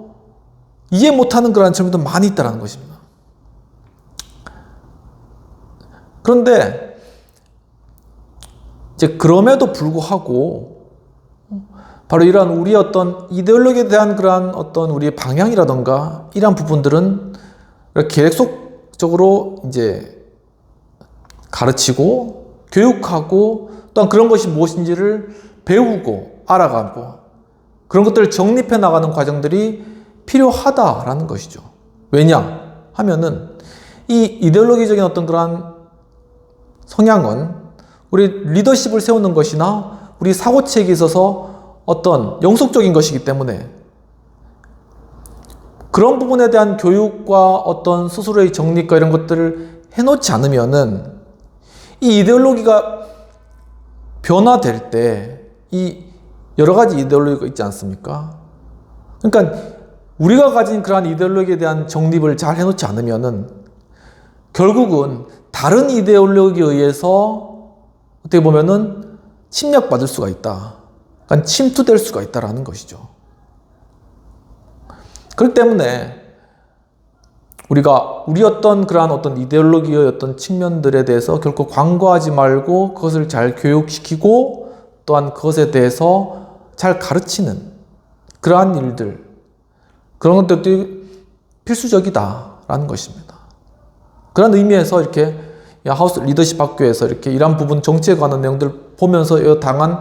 [SPEAKER 1] 이해 못하는 그런 젊은이도 많이 있다라는 것입니다. 그런데 이제 그럼에도 불구하고 바로 이러한 우리 어떤 이데올로기에 대한 그러한 어떤 우리의 방향이라던가 이러한 부분들은 계속적으로 이제 가르치고 교육하고 또한 그런 것이 무엇인지를 배우고 알아가고 그런 것들을 정립해 나가는 과정들이 필요하다라는 것이죠. 왜냐 하면은 이 이데올로기적인 어떤 그러한 성향은 우리 리더십을 세우는 것이나 우리 사고체계에 있어서 어떤 영속적인 것이기 때문에 그런 부분에 대한 교육과 어떤 스스로의 정립과 이런 것들을 해놓지 않으면은 이 이데올로기가 변화될 때 이 여러 가지 이데올로기가 있지 않습니까? 그러니까 우리가 가진 그러한 이데올로기에 대한 정립을 잘 해놓지 않으면은 결국은 다른 이데올로기에 의해서 어떻게 보면은 침략받을 수가 있다. 그러니까 침투될 수가 있다라는 것이죠. 그렇기 때문에 우리가 우리 어떤 그러한 어떤 이데올로기의 어떤 측면들에 대해서 결코 광고하지 말고 그것을 잘 교육시키고 또한 그것에 대해서 잘 가르치는 그러한 일들, 그런 것들이 필수적이다라는 것입니다. 그런 의미에서 이렇게 하우스 리더십 학교에서 이렇게 이러한 부분 정치에 관한 내용들을 보면서 당한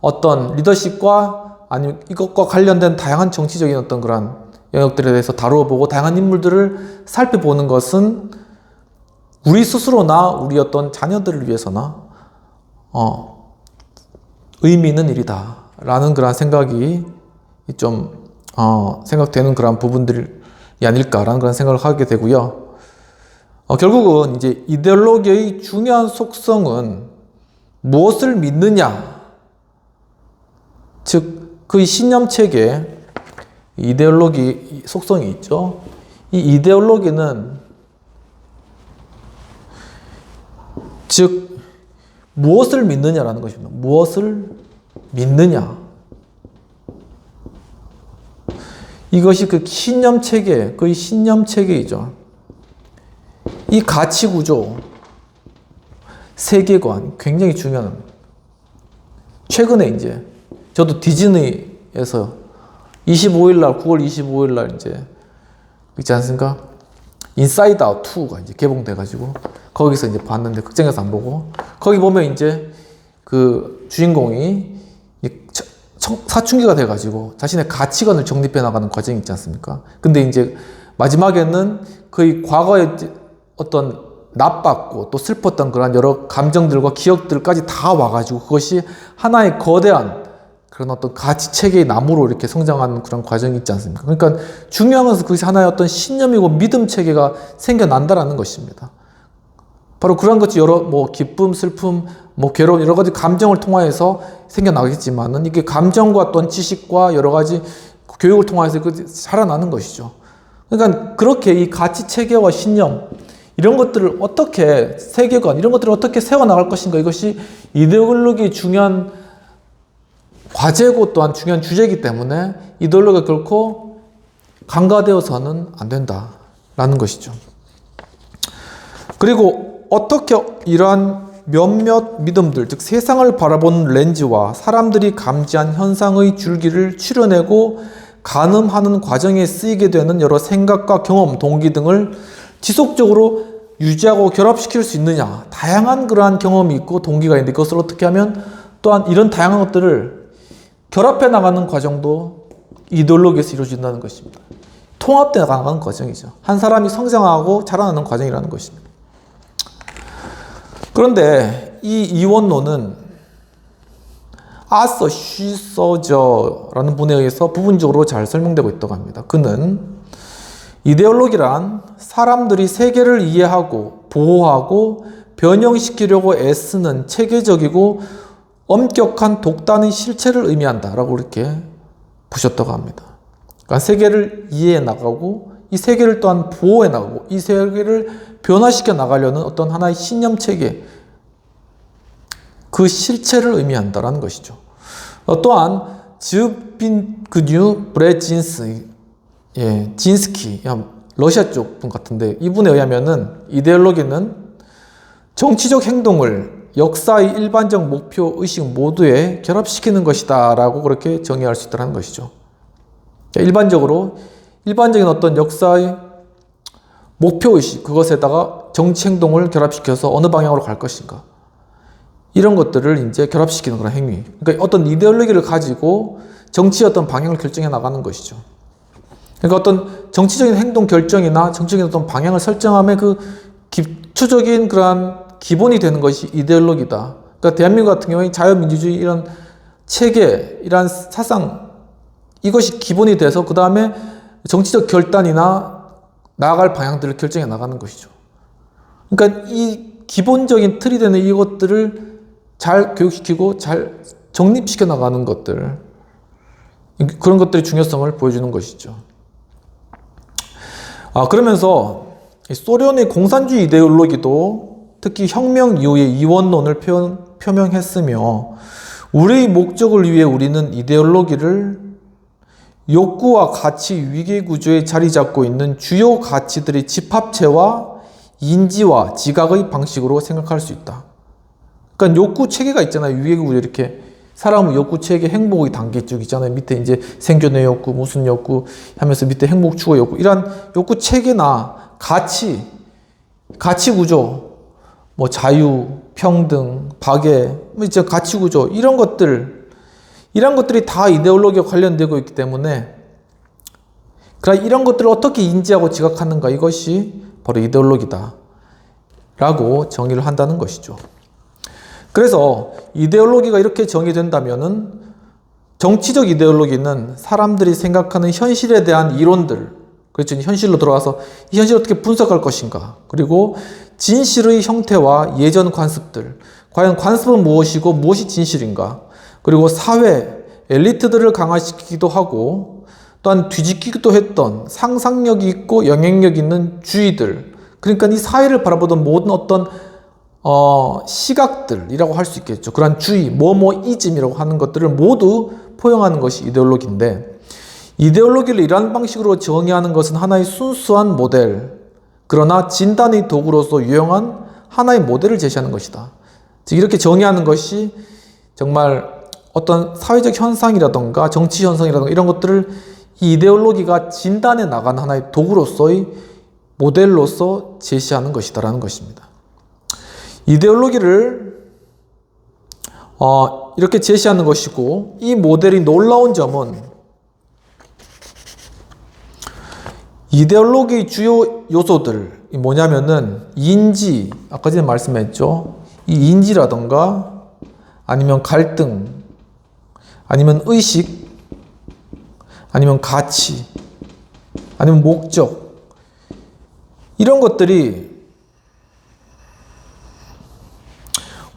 [SPEAKER 1] 어떤 리더십과 아니면 이것과 관련된 다양한 정치적인 어떤 그런 영역들에 대해서 다루어보고 다양한 인물들을 살펴보는 것은 우리 스스로나 우리 어떤 자녀들을 위해서나 의미 있는 일이다 라는 그런 생각이 좀 생각되는 그런 부분들이 아닐까라는 그런 생각을 하게 되고요. 결국은 이제 이데올로기의 중요한 속성은 무엇을 믿느냐, 즉 그 신념체계 이데올로기 속성이 있죠. 이 이데올로기는 즉 무엇을 믿느냐라는 것입니다. 무엇을 믿느냐. 이것이 그 신념체계, 그 신념체계이죠. 이 가치구조, 세계관 굉장히 중요한. 최근에 이제 저도 디즈니에서 25일날 9월 25일날 이제 있지 않습니까? 인사이드 아웃 2가 이제 개봉돼가지고 거기서 이제 봤는데 극장에서 안 보고 거기 보면 이제 그 주인공이 사춘기가 돼가지고 자신의 가치관을 정립해 나가는 과정이 있지 않습니까? 근데 이제 마지막에는 거의 과거의 어떤 나빴고 또 슬펐던 그런 여러 감정들과 기억들까지 다 와가지고 그것이 하나의 거대한 그런 어떤 가치 체계의 나무로 이렇게 성장하는 그런 과정이 있지 않습니까? 그러니까 중요한 것은 그것이 하나의 어떤 신념이고 믿음 체계가 생겨난다라는 것입니다. 바로 그런 것이 여러 기쁨, 슬픔, 괴로움 여러 가지 감정을 통하여서 생겨나겠지만은 이게 감정과 또한 지식과 여러 가지 교육을 통해서 자라나는 것이죠. 그러니까 그렇게 이 가치 체계와 신념 이런 것들을 어떻게 세계관 이런 것들을 어떻게 세워나갈 것인가 이것이 이데올로기의 중요한 과제고 또한 중요한 주제이기 때문에 이데올로기가 결코 간과되어서는 안 된다라는 것이죠. 그리고 어떻게 이러한 몇몇 믿음들, 즉 세상을 바라보는 렌즈와 사람들이 감지한 현상의 줄기를 추려내고 가늠하는 과정에 쓰이게 되는 여러 생각과 경험, 동기 등을 지속적으로 유지하고 결합시킬 수 있느냐. 다양한 그러한 경험이 있고 동기가 있는데 그것을 어떻게 하면 또한 이런 다양한 것들을 결합해 나가는 과정도 이데올로기에서 이루어진다는 것입니다. 통합되어 나가는 과정이죠. 한 사람이 성장하고 자라나는 과정이라는 것입니다. 그런데 이 이원론은 아서 쉬서저라는 분에 의해서 부분적으로 잘 설명되고 있다고 합니다. 그는 이데올로기란 사람들이 세계를 이해하고 보호하고 변형시키려고 애쓰는 체계적이고 엄격한 독단의 실체를 의미한다라고 이렇게 보셨다고 합니다. 그러니까 세계를 이해해 나가고 이 세계를 또한 보호해 나가고 이 세계를 변화시켜 나가려는 어떤 하나의 신념 체계 그 실체를 의미한다라는 것이죠. 또한 즈빈그뉴 브레진스 진스키 러시아 쪽 분 같은데 이분에 의하면은 이데올로기는 정치적 행동을 역사의 일반적 목표 의식 모두에 결합시키는 것이다 라고 그렇게 정의할 수 있다는 것이죠. 일반적인 어떤 역사의 목표 의식 그것에다가 정치 행동을 결합시켜서 어느 방향으로 갈 것인가 이런 것들을 이제 결합시키는 그런 행위. 그러니까 어떤 이데올로기를 가지고 정치의 어떤 방향을 결정해 나가는 것이죠. 그러니까 어떤 정치적인 행동 결정이나 정치적인 어떤 방향을 설정함의 그 기초적인 그러한 기본이 되는 것이 이데올로기다. 그러니까 대한민국 같은 경우에 자유민주주의 이런 체계, 이런 사상 이것이 기본이 돼서 그 다음에 정치적 결단이나 나아갈 방향들을 결정해 나가는 것이죠. 그러니까 이 기본적인 틀이 되는 이것들을 잘 교육시키고 잘 정립시켜 나가는 것들 그런 것들의 중요성을 보여주는 것이죠. 그러면서 소련의 공산주의 이데올로기도 특히 혁명 이후의 이원론을 표명했으며 우리의 목적을 위해 우리는 이데올로기를 욕구와 가치 위계 구조에 자리 잡고 있는 주요 가치들의 집합체와 인지와 지각의 방식으로 생각할 수 있다. 그러니까 욕구 체계가 있잖아요. 위계 구조 이렇게 사람은 욕구 체계 행복의 단계 쭉 있잖아요. 밑에 이제 생존의 욕구, 무슨 욕구 하면서 밑에 행복 추구 욕구 이런 욕구 체계나 가치 구조 자유, 평등, 박애, 이제 가치 구조 이런 것들이 다 이데올로기와 관련되고 있기 때문에 이런 것들을 어떻게 인지하고 지각하는가 이것이 바로 이데올로기다 라고 정의를 한다는 것이죠. 그래서 이데올로기가 이렇게 정의된다면은 정치적 이데올로기는 사람들이 생각하는 현실에 대한 이론들, 그렇죠. 현실로 들어와서 이 현실을 어떻게 분석할 것인가, 그리고 진실의 형태와 예전 관습들, 과연 관습은 무엇이고 무엇이 진실인가, 그리고 사회, 엘리트들을 강화시키기도 하고 또한 뒤집기도 했던 상상력이 있고 영향력 있는 주의들, 그러니까 이 사회를 바라보던 모든 어떤 시각들이라고 할 수 있겠죠. 그러한 주의, 뭐뭐이즘이라고 하는 것들을 모두 포용하는 것이 이데올로기인데 이데올로기를 이러한 방식으로 정의하는 것은 하나의 순수한 모델, 그러나 진단의 도구로서 유용한 하나의 모델을 제시하는 것이다. 즉 이렇게 정의하는 것이 정말 어떤 사회적 현상이라던가 정치 현상이라던가 이런 것들을 이 이데올로기가 진단해 나가는 하나의 도구로서의 모델로서 제시하는 것이다라는 것입니다. 이데올로기를 이렇게 제시하는 것이고 이 모델이 놀라운 점은 이데올로기의 주요 요소들, 뭐냐면은 인지, 아까 전에 말씀했죠. 이 인지라던가 아니면 갈등, 아니면 의식, 아니면 가치, 아니면 목적, 이런 것들이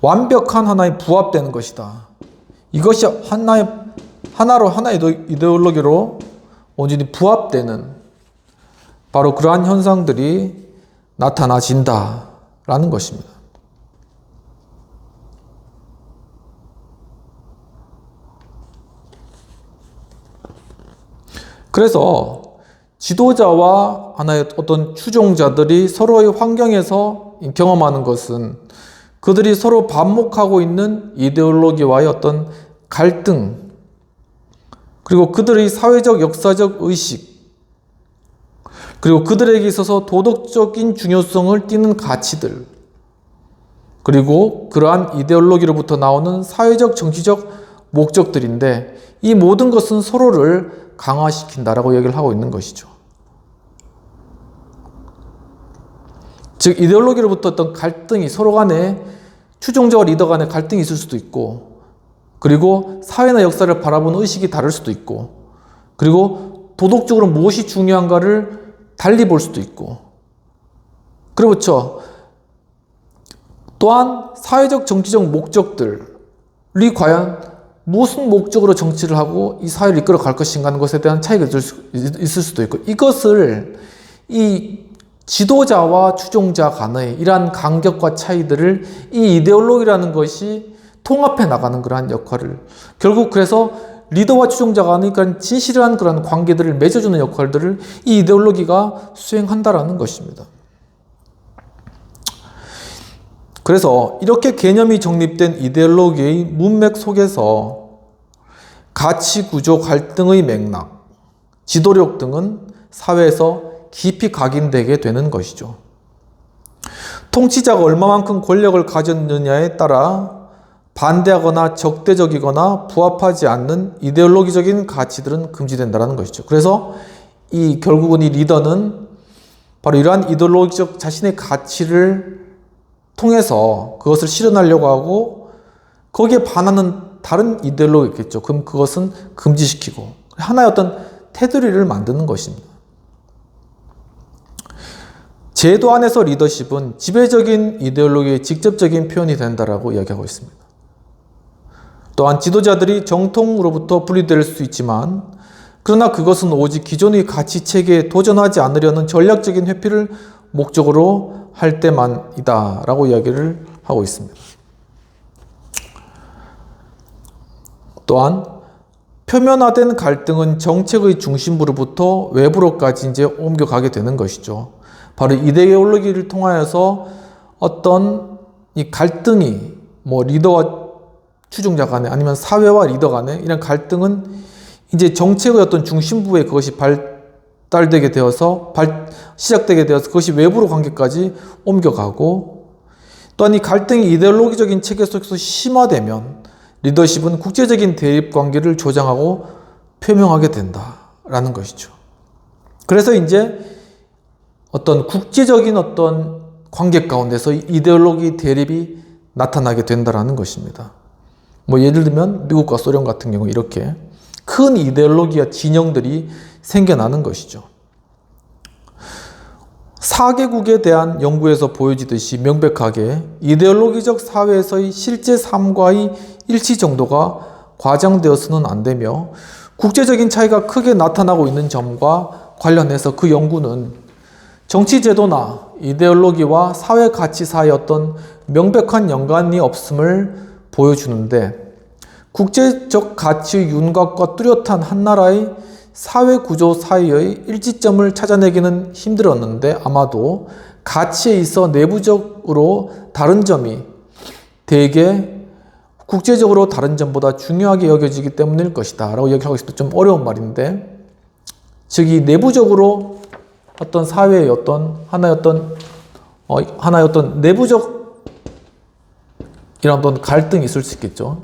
[SPEAKER 1] 완벽한 하나에 부합되는 것이다. 이것이 하나의 이데올로기로 온전히 부합되는 바로 그러한 현상들이 나타나진다라는 것입니다. 그래서 지도자와 하나의 어떤 추종자들이 서로의 환경에서 경험하는 것은 그들이 서로 반목하고 있는 이데올로기와의 어떤 갈등, 그리고 그들의 사회적 역사적 의식, 그리고 그들에게 있어서 도덕적인 중요성을 띠는 가치들, 그리고 그러한 이데올로기로부터 나오는 사회적 정치적 목적들인데, 이 모든 것은 서로를 강화시킨다라고 얘기를 하고 있는 것이죠. 즉 이데올로기로부터 어떤 갈등이, 서로 간에 추종자와 리더 간의 갈등이 있을 수도 있고, 그리고 사회나 역사를 바라보는 의식이 다를 수도 있고, 그리고 도덕적으로 무엇이 중요한가를 달리 볼 수도 있고, 그렇죠. 또한 사회적 정치적 목적들이 과연 무슨 목적으로 정치를 하고 이 사회를 이끌어 갈 것인가 하는 것에 대한 차이가 있을 수도 있고, 이것을 이 지도자와 추종자 간의 이러한 간격과 차이들을 이 이데올로기라는 것이 통합해 나가는 그러한 역할을, 결국 그래서 리더와 추종자 간의 그런 진실한 그런 관계들을 맺어주는 역할들을 이 이데올로기가 수행한다라는 것입니다. 그래서 이렇게 개념이 정립된 이데올로기의 문맥 속에서 가치 구조 갈등의 맥락, 지도력 등은 사회에서 깊이 각인되게 되는 것이죠. 통치자가 얼마만큼 권력을 가졌느냐에 따라 반대하거나 적대적이거나 부합하지 않는 이데올로기적인 가치들은 금지된다는 것이죠. 그래서 결국은 이 리더는 바로 이러한 이데올로기적 자신의 가치를 통해서 그것을 실현하려고 하고, 거기에 반하는 다른 이데올로기가 있겠죠. 그럼 그것은 금지시키고 하나의 어떤 테두리를 만드는 것입니다. 제도 안에서 리더십은 지배적인 이데올로기의 직접적인 표현이 된다라고 이야기하고 있습니다. 또한 지도자들이 정통으로부터 분리될 수 있지만, 그러나 그것은 오직 기존의 가치 체계에 도전하지 않으려는 전략적인 회피를 목적으로 할 때만이다 라고 이야기를 하고 있습니다. 또한 표면화된 갈등은 정책의 중심부로부터 외부로까지 이제 옮겨가게 되는 것이죠. 바로 이데올로기를 통하여서 어떤 이 갈등이 리더와 추종자 간에, 아니면 사회와 리더 간에 이런 갈등은 이제 정책의 어떤 중심부에 그것이 시작되게 되어서 그것이 외부로 관계까지 옮겨가고, 또한 이 갈등이 이데올로기적인 체계 속에서 심화되면 리더십은 국제적인 대립 관계를 조장하고 표명하게 된다라는 것이죠. 그래서 이제 어떤 국제적인 어떤 관계 가운데서 이데올로기 대립이 나타나게 된다라는 것입니다. 예를 들면 미국과 소련 같은 경우 이렇게 큰 이데올로기와 진영들이 생겨나는 것이죠. 4개국에 대한 연구에서 보여지듯이 명백하게 이데올로기적 사회에서의 실제 삶과의 일치 정도가 과장되어서는 안 되며, 국제적인 차이가 크게 나타나고 있는 점과 관련해서 그 연구는 정치 제도나 이데올로기와 사회 가치 사이의 어떤 명백한 연관이 없음을 보여주는데, 국제적 가치의 윤곽과 뚜렷한 한 나라의 사회 구조 사이의 일치점을 찾아내기는 힘들었는데, 아마도 가치에 있어 내부적으로 다른 점이 대개 국제적으로 다른 점보다 중요하게 여겨지기 때문일 것이다 라고 얘기하고 있어도 좀 어려운 말인데, 즉 이 내부적으로 어떤 사회의 하나의 어떤 내부적 이런 어떤 갈등이 있을 수 있겠죠.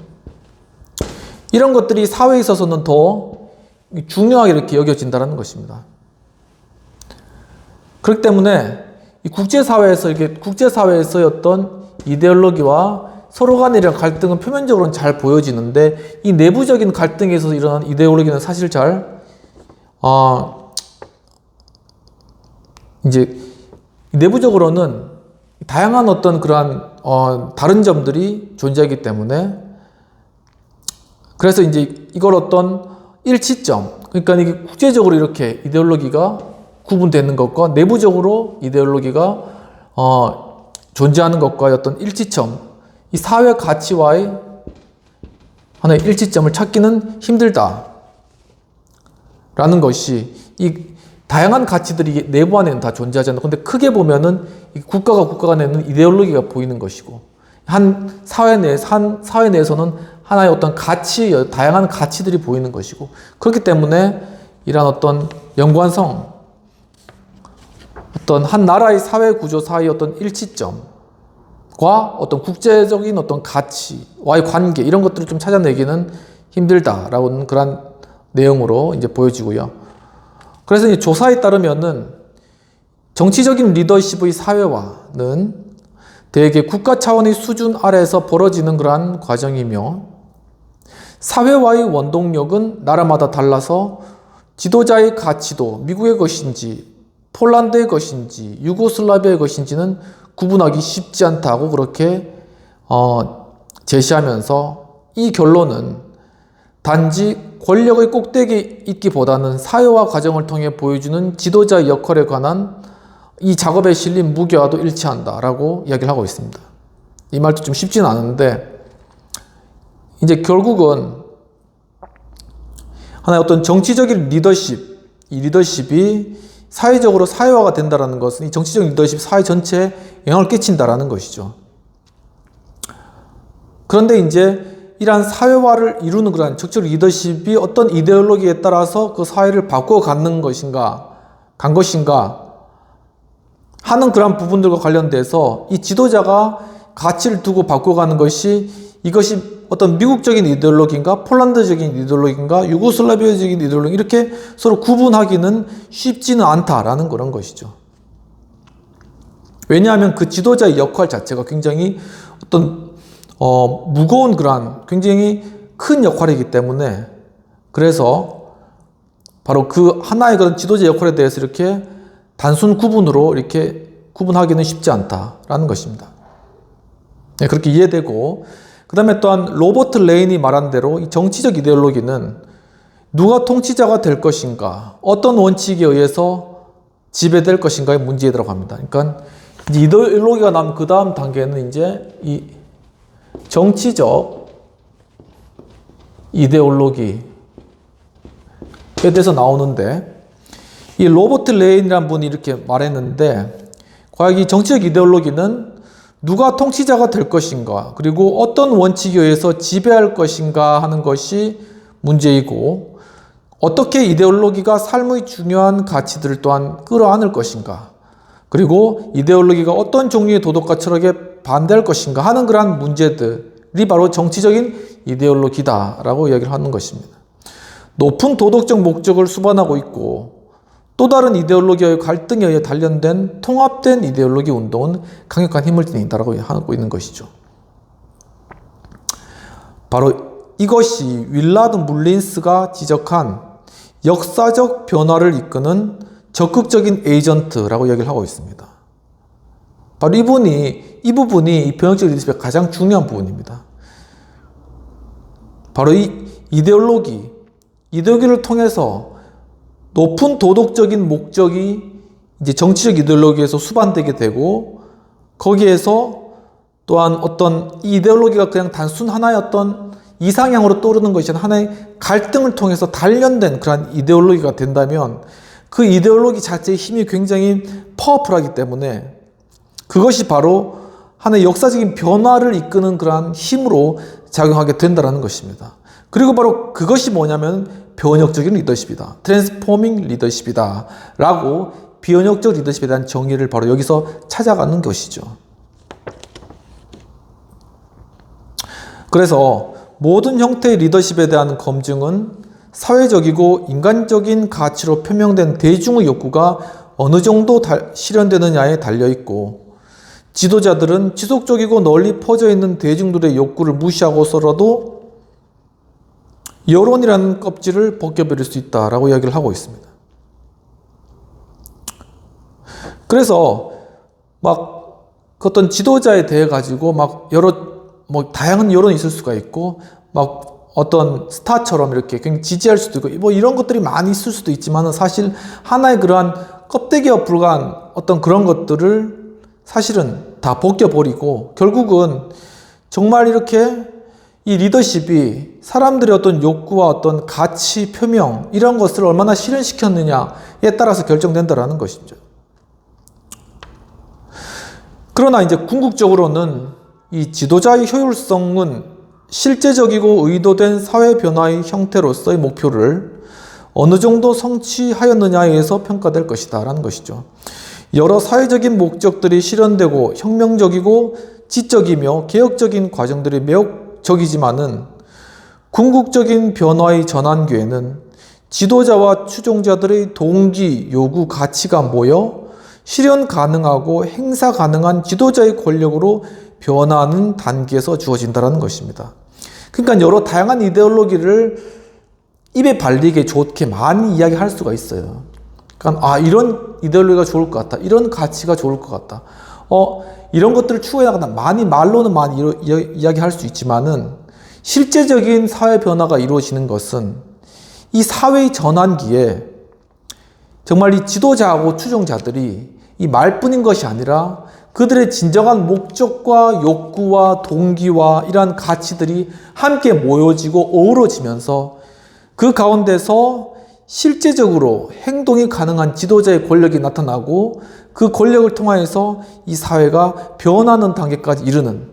[SPEAKER 1] 이런 것들이 사회에 있어서는 더 중요하게 이렇게 여겨진다는 것입니다. 그렇기 때문에 이 국제사회에서의 어떤 이데올로기와 서로 간의 이런 갈등은 표면적으로는 잘 보여지는데 이 내부적인 갈등에서 일어나는 이데올로기는 사실 이제 내부적으로는 다양한 어떤 그러한 다른 점들이 존재하기 때문에 그래서 이제 이걸 어떤 일치점, 그러니까 이게 국제적으로 이렇게 이데올로기가 구분되는 것과 내부적으로 이데올로기가 존재하는 것과의 어떤 일치점, 이 사회 가치와의 하나의 일치점을 찾기는 힘들다 라는 것이 이 다양한 가치들이 내부 안에는 다 존재하지 않는다. 근데 크게 보면은 국가 간에는 이데올로기가 보이는 것이고 한 사회 내에서는 하나의 어떤 다양한 가치들이 보이는 것이고 그렇기 때문에 이러한 어떤 연관성, 어떤 한 나라의 사회 구조 사이의 어떤 일치점과 어떤 국제적인 어떤 가치와의 관계 이런 것들을 좀 찾아내기는 힘들다라는 그런 내용으로 이제 보여지고요. 그래서 이 조사에 따르면은 정치적인 리더십의 사회화는 대개 국가 차원의 수준 아래에서 벌어지는 그러한 과정이며 사회화의 원동력은 나라마다 달라서 지도자의 가치도 미국의 것인지 폴란드의 것인지 유고슬라비아의 것인지는 구분하기 쉽지 않다고 그렇게 제시하면서 이 결론은 단지 권력의 꼭대기에 있기보다는 사회화 과정을 통해 보여주는 지도자의 역할에 관한 이 작업에 실린 무게와도 일치한다라고 이야기를 하고 있습니다. 이 말도 좀 쉽지는 않은데 이제 결국은 하나의 어떤 정치적인 리더십, 이 리더십이 사회적으로 사회화가 된다는 것은 이 정치적 리더십 사회 전체에 영향을 끼친다라는 것이죠. 그런데 이제 이러한 사회화를 이루는 그런 적적 리더십이 어떤 이데올로기에 따라서 그 사회를 바꿔가는 것인가 하는 그런 부분들과 관련돼서 이 지도자가 가치를 두고 바꿔가는 이것이 어떤 미국적인 이데올로기인가 폴란드적인 이데올로기인가 유고슬라비아적인 이데올로기 이렇게 서로 구분하기는 쉽지는 않다라는 그런 것이죠. 왜냐하면 그 지도자의 역할 자체가 굉장히 어떤 무거운 그런 굉장히 큰 역할이기 때문에 그래서 바로 그 하나의 그런 지도자 역할에 대해서 이렇게 단순 구분으로 이렇게 구분하기는 쉽지 않다라는 것입니다. 네, 그렇게 이해되고 그 다음에 또한 로버트 레인이 말한 대로 이 정치적 이데올로기는 누가 통치자가 될 것인가 어떤 원칙에 의해서 지배될 것인가의 문제에 들어갑니다. 그러니까 이데올로기가 나면 그 다음 단계는 이제 이 정치적 이데올로기에 대해서 나오는데 이 로버트 레인이라는 분이 이렇게 말했는데 과연 이 정치적 이데올로기는 누가 통치자가 될 것인가 그리고 어떤 원칙에 의해서 지배할 것인가 하는 것이 문제이고 어떻게 이데올로기가 삶의 중요한 가치들을 또한 끌어안을 것인가 그리고 이데올로기가 어떤 종류의 도덕과 철학에 반대할 것인가 하는 그러한 문제들이 바로 정치적인 이데올로기다라고 이야기를 하는 것입니다. 높은 도덕적 목적을 수반하고 있고 또 다른 이데올로기와의 갈등에 의해 단련된 통합된 이데올로기 운동은 강력한 힘을 지닌다라고 하고 있는 것이죠. 바로 이것이 윌라드 물린스가 지적한 역사적 변화를 이끄는 적극적인 에이전트라고 이야기를 하고 있습니다. 바로 이 부분이 이 변혁적 리더십의 가장 중요한 부분입니다. 바로 이 이데올로기를 통해서 높은 도덕적인 목적이 이제 정치적 이데올로기에서 수반되게 되고 거기에서 또한 어떤 이 이데올로기가 그냥 단순 하나의 어떤 이상향으로 떠오르는 것이 아니라 하나의 갈등을 통해서 단련된 그런 이데올로기가 된다면 그 이데올로기 자체의 힘이 굉장히 파워풀하기 때문에 그것이 바로 하나의 역사적인 변화를 이끄는 그러한 힘으로 작용하게 된다는 것입니다. 그리고 바로 그것이 뭐냐면 변혁적인 리더십이다. 트랜스포밍 리더십이다. 라고 변혁적 리더십에 대한 정의를 바로 여기서 찾아가는 것이죠. 그래서 모든 형태의 리더십에 대한 검증은 사회적이고 인간적인 가치로 표명된 대중의 욕구가 어느 정도 실현되느냐에 달려있고, 지도자들은 지속적이고 널리 퍼져 있는 대중들의 욕구를 무시하고서라도 여론이라는 껍질을 벗겨버릴 수 있다라고 이야기를 하고 있습니다. 그래서 막 어떤 지도자에 대해 가지고 막 다양한 여론이 있을 수가 있고, 막 어떤 스타처럼 이렇게 굉장히 지지할 수도 있고, 뭐 이런 것들이 많이 있을 수도 있지만은 사실 하나의 그러한 껍데기와 불과한 어떤 그런 것들을 사실은 다 벗겨버리고, 결국은 정말 이렇게 이 리더십이 사람들의 어떤 욕구와 어떤 가치 표명, 이런 것을 얼마나 실현시켰느냐에 따라서 결정된다라는 것이죠. 그러나 이제 궁극적으로는 이 지도자의 효율성은 실제적이고 의도된 사회 변화의 형태로서의 목표를 어느 정도 성취하였느냐에 의해서 평가될 것이다 라는 것이죠. 여러 사회적인 목적들이 실현되고 혁명적이고 지적이며 개혁적인 과정들이 매혹적이지만은 궁극적인 변화의 전환기에는 지도자와 추종자들의 동기, 요구, 가치가 모여 실현 가능하고 행사 가능한 지도자의 권력으로 변화하는 단계에서 주어진다는 것입니다. 그러니까 여러 다양한 이데올로기를 입에 발리게 좋게 많이 이야기할 수가 있어요. 그러니까 이런 이데올로기가 좋을 것 같다. 이런 가치가 좋을 것 같다. 이런 것들을 추구해 나간다. 말로는 많이 이야기할 수 있지만은 실제적인 사회 변화가 이루어지는 것은 이 사회의 전환기에 정말 이 지도자하고 추종자들이 이 말뿐인 것이 아니라 그들의 진정한 목적과 욕구와 동기와 이러한 가치들이 함께 모여지고 어우러지면서 그 가운데서 실제적으로 행동이 가능한 지도자의 권력이 나타나고 그 권력을 통하여서 이 사회가 변하는 단계까지 이르는,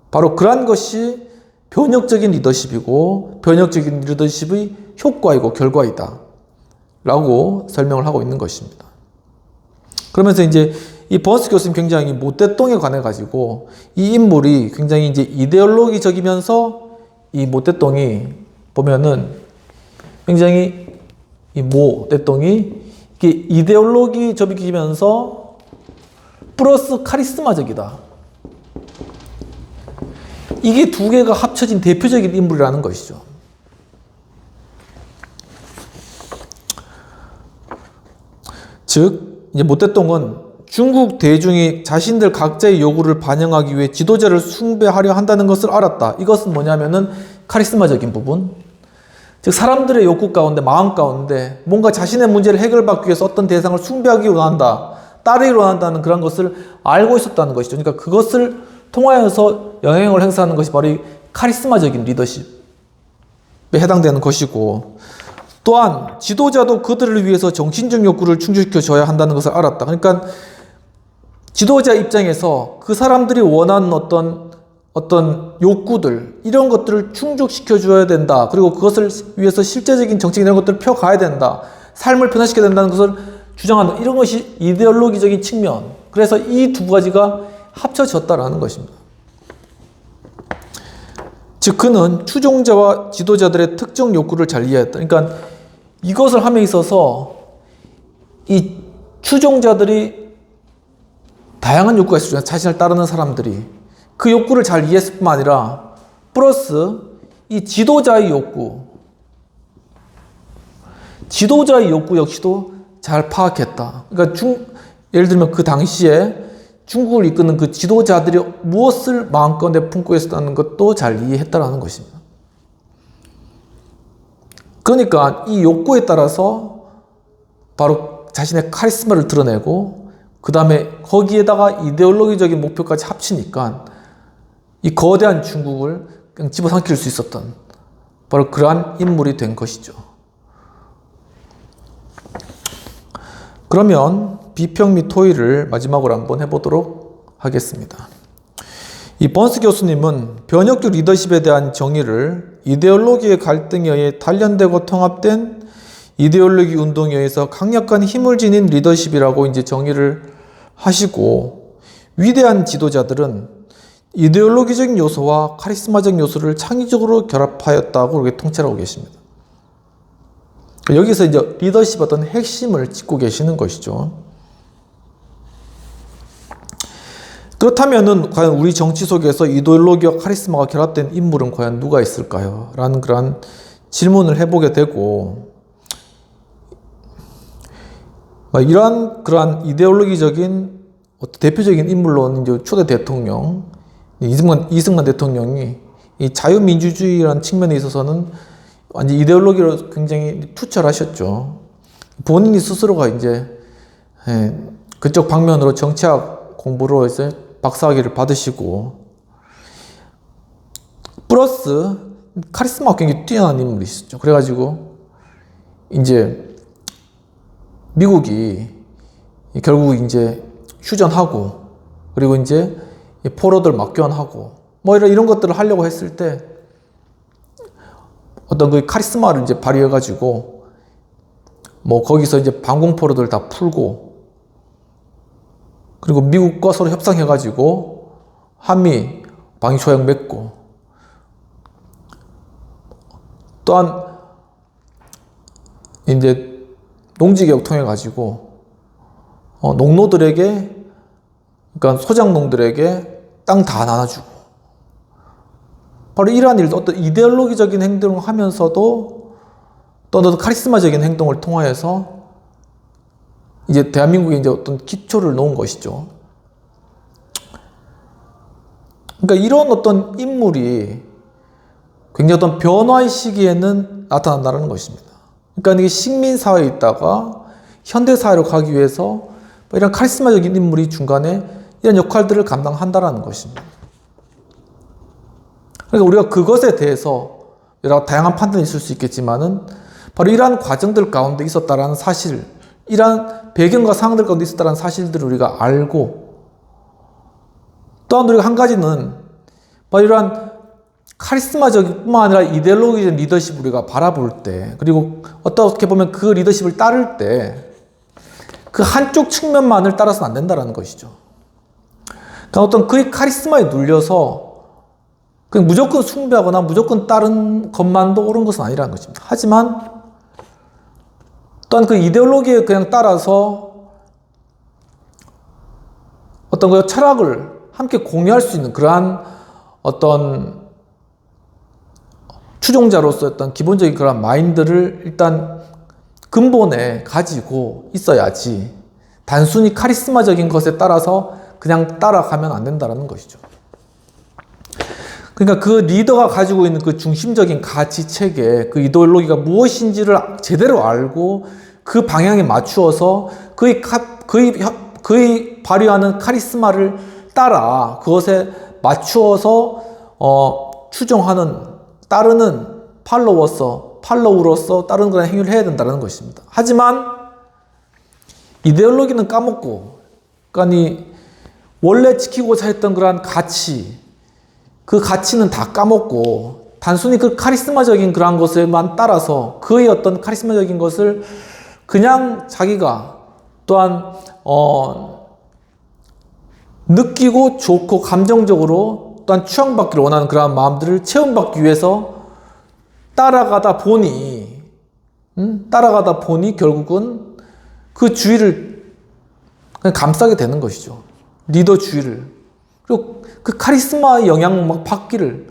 [SPEAKER 1] 바로 그러한 것이 변혁적인 리더십이고 변혁적인 리더십의 효과이고 결과이다 라고 설명을 하고 있는 것입니다. 그러면서 이제 이 버스 교수님 굉장히 모태똥에 관해 가지고 이 인물이 굉장히 이제 이데올로기적이면서 이 모태똥이 보면은 굉장히 이 모태똥이 이게 이데올로기적이면서 플러스 카리스마적이다. 이게 두 개가 합쳐진 대표적인 인물이라는 것이죠. 즉, 이제 모태똥은 중국 대중이 자신들 각자의 요구를 반영하기 위해 지도자를 숭배하려 한다는 것을 알았다. 이것은 뭐냐면은 카리스마적인 부분. 즉, 사람들의 욕구 가운데, 마음 가운데 뭔가 자신의 문제를 해결받기 위해서 어떤 대상을 숭배하기 원한다, 따르기 원한다는 그런 것을 알고 있었다는 것이죠. 그러니까 그것을 통하여서 영향을 행사하는 것이 바로 이 카리스마적인 리더십에 해당되는 것이고, 또한 지도자도 그들을 위해서 정신적 욕구를 충족시켜 줘야 한다는 것을 알았다. 그러니까 지도자 입장에서 그 사람들이 원하는 어떤 욕구들, 이런 것들을 충족시켜 줘야 된다. 그리고 그것을 위해서 실제적인 정책이나 이런 것들을 펴가야 된다. 삶을 변화시켜야 된다는 것을 주장하는, 이런 것이 이데올로기적인 측면. 그래서 이 두 가지가 합쳐졌다라는 것입니다. 즉, 그는 추종자와 지도자들의 특정 욕구를 잘 이해했다. 그러니까 이것을 함에 있어서 이 추종자들이 다양한 욕구가 있어요. 자신을 따르는 사람들이 그 욕구를 잘 이해했을 뿐만 아니라 플러스 이 지도자의 욕구 역시도 잘 파악했다. 그러니까 예를 들면 그 당시에 중국을 이끄는 그 지도자들이 무엇을 마음가운데 품고 있었다는 것도 잘 이해했다라는 것입니다. 그러니까 이 욕구에 따라서 바로 자신의 카리스마를 드러내고, 그 다음에 거기에다가 이데올로기적인 목표까지 합치니까 이 거대한 중국을 그냥 집어삼킬 수 있었던 바로 그러한 인물이 된 것이죠. 그러면 비평 및 토의를 마지막으로 한번 해보도록 하겠습니다. 이 번스 교수님은 변혁적 리더십에 대한 정의를 이데올로기의 갈등에 의해 단련되고 통합된 이데올로기 운동에 의해서 강력한 힘을 지닌 리더십이라고 이제 정의를 하시고, 위대한 지도자들은 이데올로기적인 요소와 카리스마적 요소를 창의적으로 결합하였다고 그렇게 통찰하고 계십니다. 여기서 이제 리더십 어떤 핵심을 짚고 계시는 것이죠. 그렇다면은 과연 우리 정치 속에서 이데올로기와 카리스마가 결합된 인물은 과연 누가 있을까요? 라는 그런 질문을 해보게 되고, 이러한 그러한 이데올로기적인 대표적인 인물로는 이제 초대 대통령 이승만 대통령이 이 자유민주주의라는 측면에 있어서는 완전 이데올로기로 굉장히 투철하셨죠. 본인이 스스로가 이제 그쪽 방면으로 정치학 공부로 이제 박사학위를 받으시고, 플러스 카리스마가 굉장히 뛰어난 인물이시죠. 그래가지고 이제 미국이 결국 이제 휴전하고, 그리고 이제 포로들 막견하고 뭐 이런 것들을 하려고 했을 때 어떤 그 카리스마를 이제 발휘해가지고 뭐 거기서 이제 반공포로들 다 풀고, 그리고 미국과 서로 협상해가지고 한미 방위 조약 맺고, 또한 이제 농지개혁 통해 가지고 농노들에게, 그러니까 소작농들에게 땅 다 나눠주고, 바로 이러한 일도 어떤 이데올로기적인 행동을 하면서도 또 어떤 카리스마적인 행동을 통하여서 이제 대한민국에 이제 어떤 기초를 놓은 것이죠. 그러니까 이런 어떤 인물이 굉장히 어떤 변화의 시기에는 나타난다는 것입니다. 그러니까 이게 식민사회에 있다가 현대사회로 가기 위해서 이런 카리스마적인 인물이 중간에 이런 역할들을 감당한다는 것입니다. 그러니까 우리가 그것에 대해서 여러 다양한 판단이 있을 수 있겠지만은 바로 이러한 과정들 가운데 있었다라는 사실, 이러한 배경과 상황들 가운데 있었다는 사실들을 우리가 알고, 또한 우리가 한 가지는 바로 이러한 카리스마적인 뿐만 아니라 이데올로기적 리더십을 우리가 바라볼 때, 그리고 어떻게 보면 그 리더십을 따를 때 그 한쪽 측면만을 따라서는 안 된다는 것이죠. 그러니까 어떤 그의 카리스마에 눌려서 그냥 무조건 숭배하거나 무조건 따른 것만도 옳은 것은 아니라는 것입니다. 하지만 또한 그 이데올로기에 그냥 따라서 어떤 그 철학을 함께 공유할 수 있는 그러한 어떤 추종자로서 어떤 기본적인 그런 마인드를 일단 근본에 가지고 있어야지, 단순히 카리스마적인 것에 따라서 그냥 따라가면 안 된다는 것이죠. 그러니까 그 리더가 가지고 있는 그 중심적인 가치 체계, 그 이데올로기가 무엇인지를 제대로 알고 그 방향에 맞추어서 그의 발휘하는 카리스마를 따라 그것에 맞추어서 추종하는, 따르는 팔로우로서 다른 그런 행위를 해야 된다는 것입니다. 하지만 이데올로기는 까먹고, 그러니까 원래 지키고자 했던 그러한 가치, 그 가치는 다 까먹고 단순히 그 카리스마적인 그러한 것에만 따라서 그의 어떤 카리스마적인 것을 그냥 자기가 또한 느끼고 좋고 감정적으로 또한 추앙받기를 원하는 그러한 마음들을 체험받기 위해서 따라가다 보니 결국은 그 주의를 그냥 감싸게 되는 것이죠. 리더주의를. 그리고 그 카리스마의 영향을 막 받기를,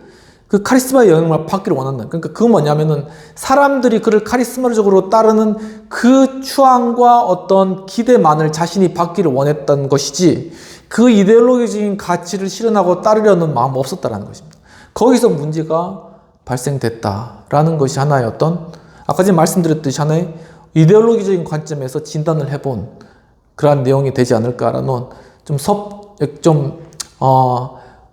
[SPEAKER 1] 그 카리스마의 영향을 받기를 원한다. 그러니까 그건 뭐냐면은 사람들이 그를 카리스마적으로 따르는 그 추앙과 어떤 기대만을 자신이 받기를 원했던 것이지, 그 이데올로기적인 가치를 실현하고 따르려는 마음은 없었다는 것입니다. 거기서 문제가 발생됐다라는 것이 하나의 어떤, 아까 전에 말씀드렸듯이 하나의 이데올로기적인 관점에서 진단을 해본 그러한 내용이 되지 않을까라는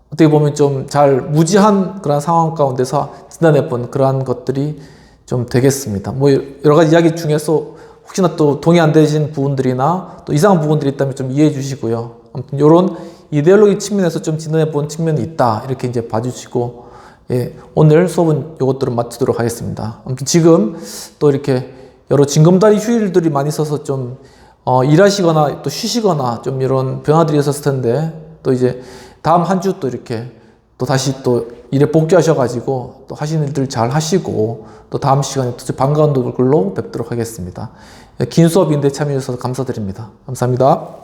[SPEAKER 1] 어떻게 보면 좀 잘 무지한 그런 상황 가운데서 진단해본 그러한 것들이 좀 되겠습니다. 뭐 여러 가지 이야기 중에서 혹시나 또 동의 안 되신 부분들이나 또 이상한 부분들이 있다면 좀 이해해 주시고요. 아무튼 이런 이데올로기 측면에서 좀 진단해본 측면이 있다, 이렇게 이제 봐주시고, 예, 오늘 수업은 이것들을 마치도록 하겠습니다. 아무튼 지금 또 이렇게 여러 징검다리 휴일들이 많이 있어서 좀 일하시거나 또 쉬시거나 좀 이런 변화들이 있었을 텐데, 또 이제 다음 한 주 또 이렇게 또 다시 또 일에 복귀하셔가지고 또 하시는 일들 잘 하시고 또 다음 시간에 또 반가운 얼굴로 뵙도록 하겠습니다. 긴 수업인데 참여해 주셔서 감사드립니다. 감사합니다.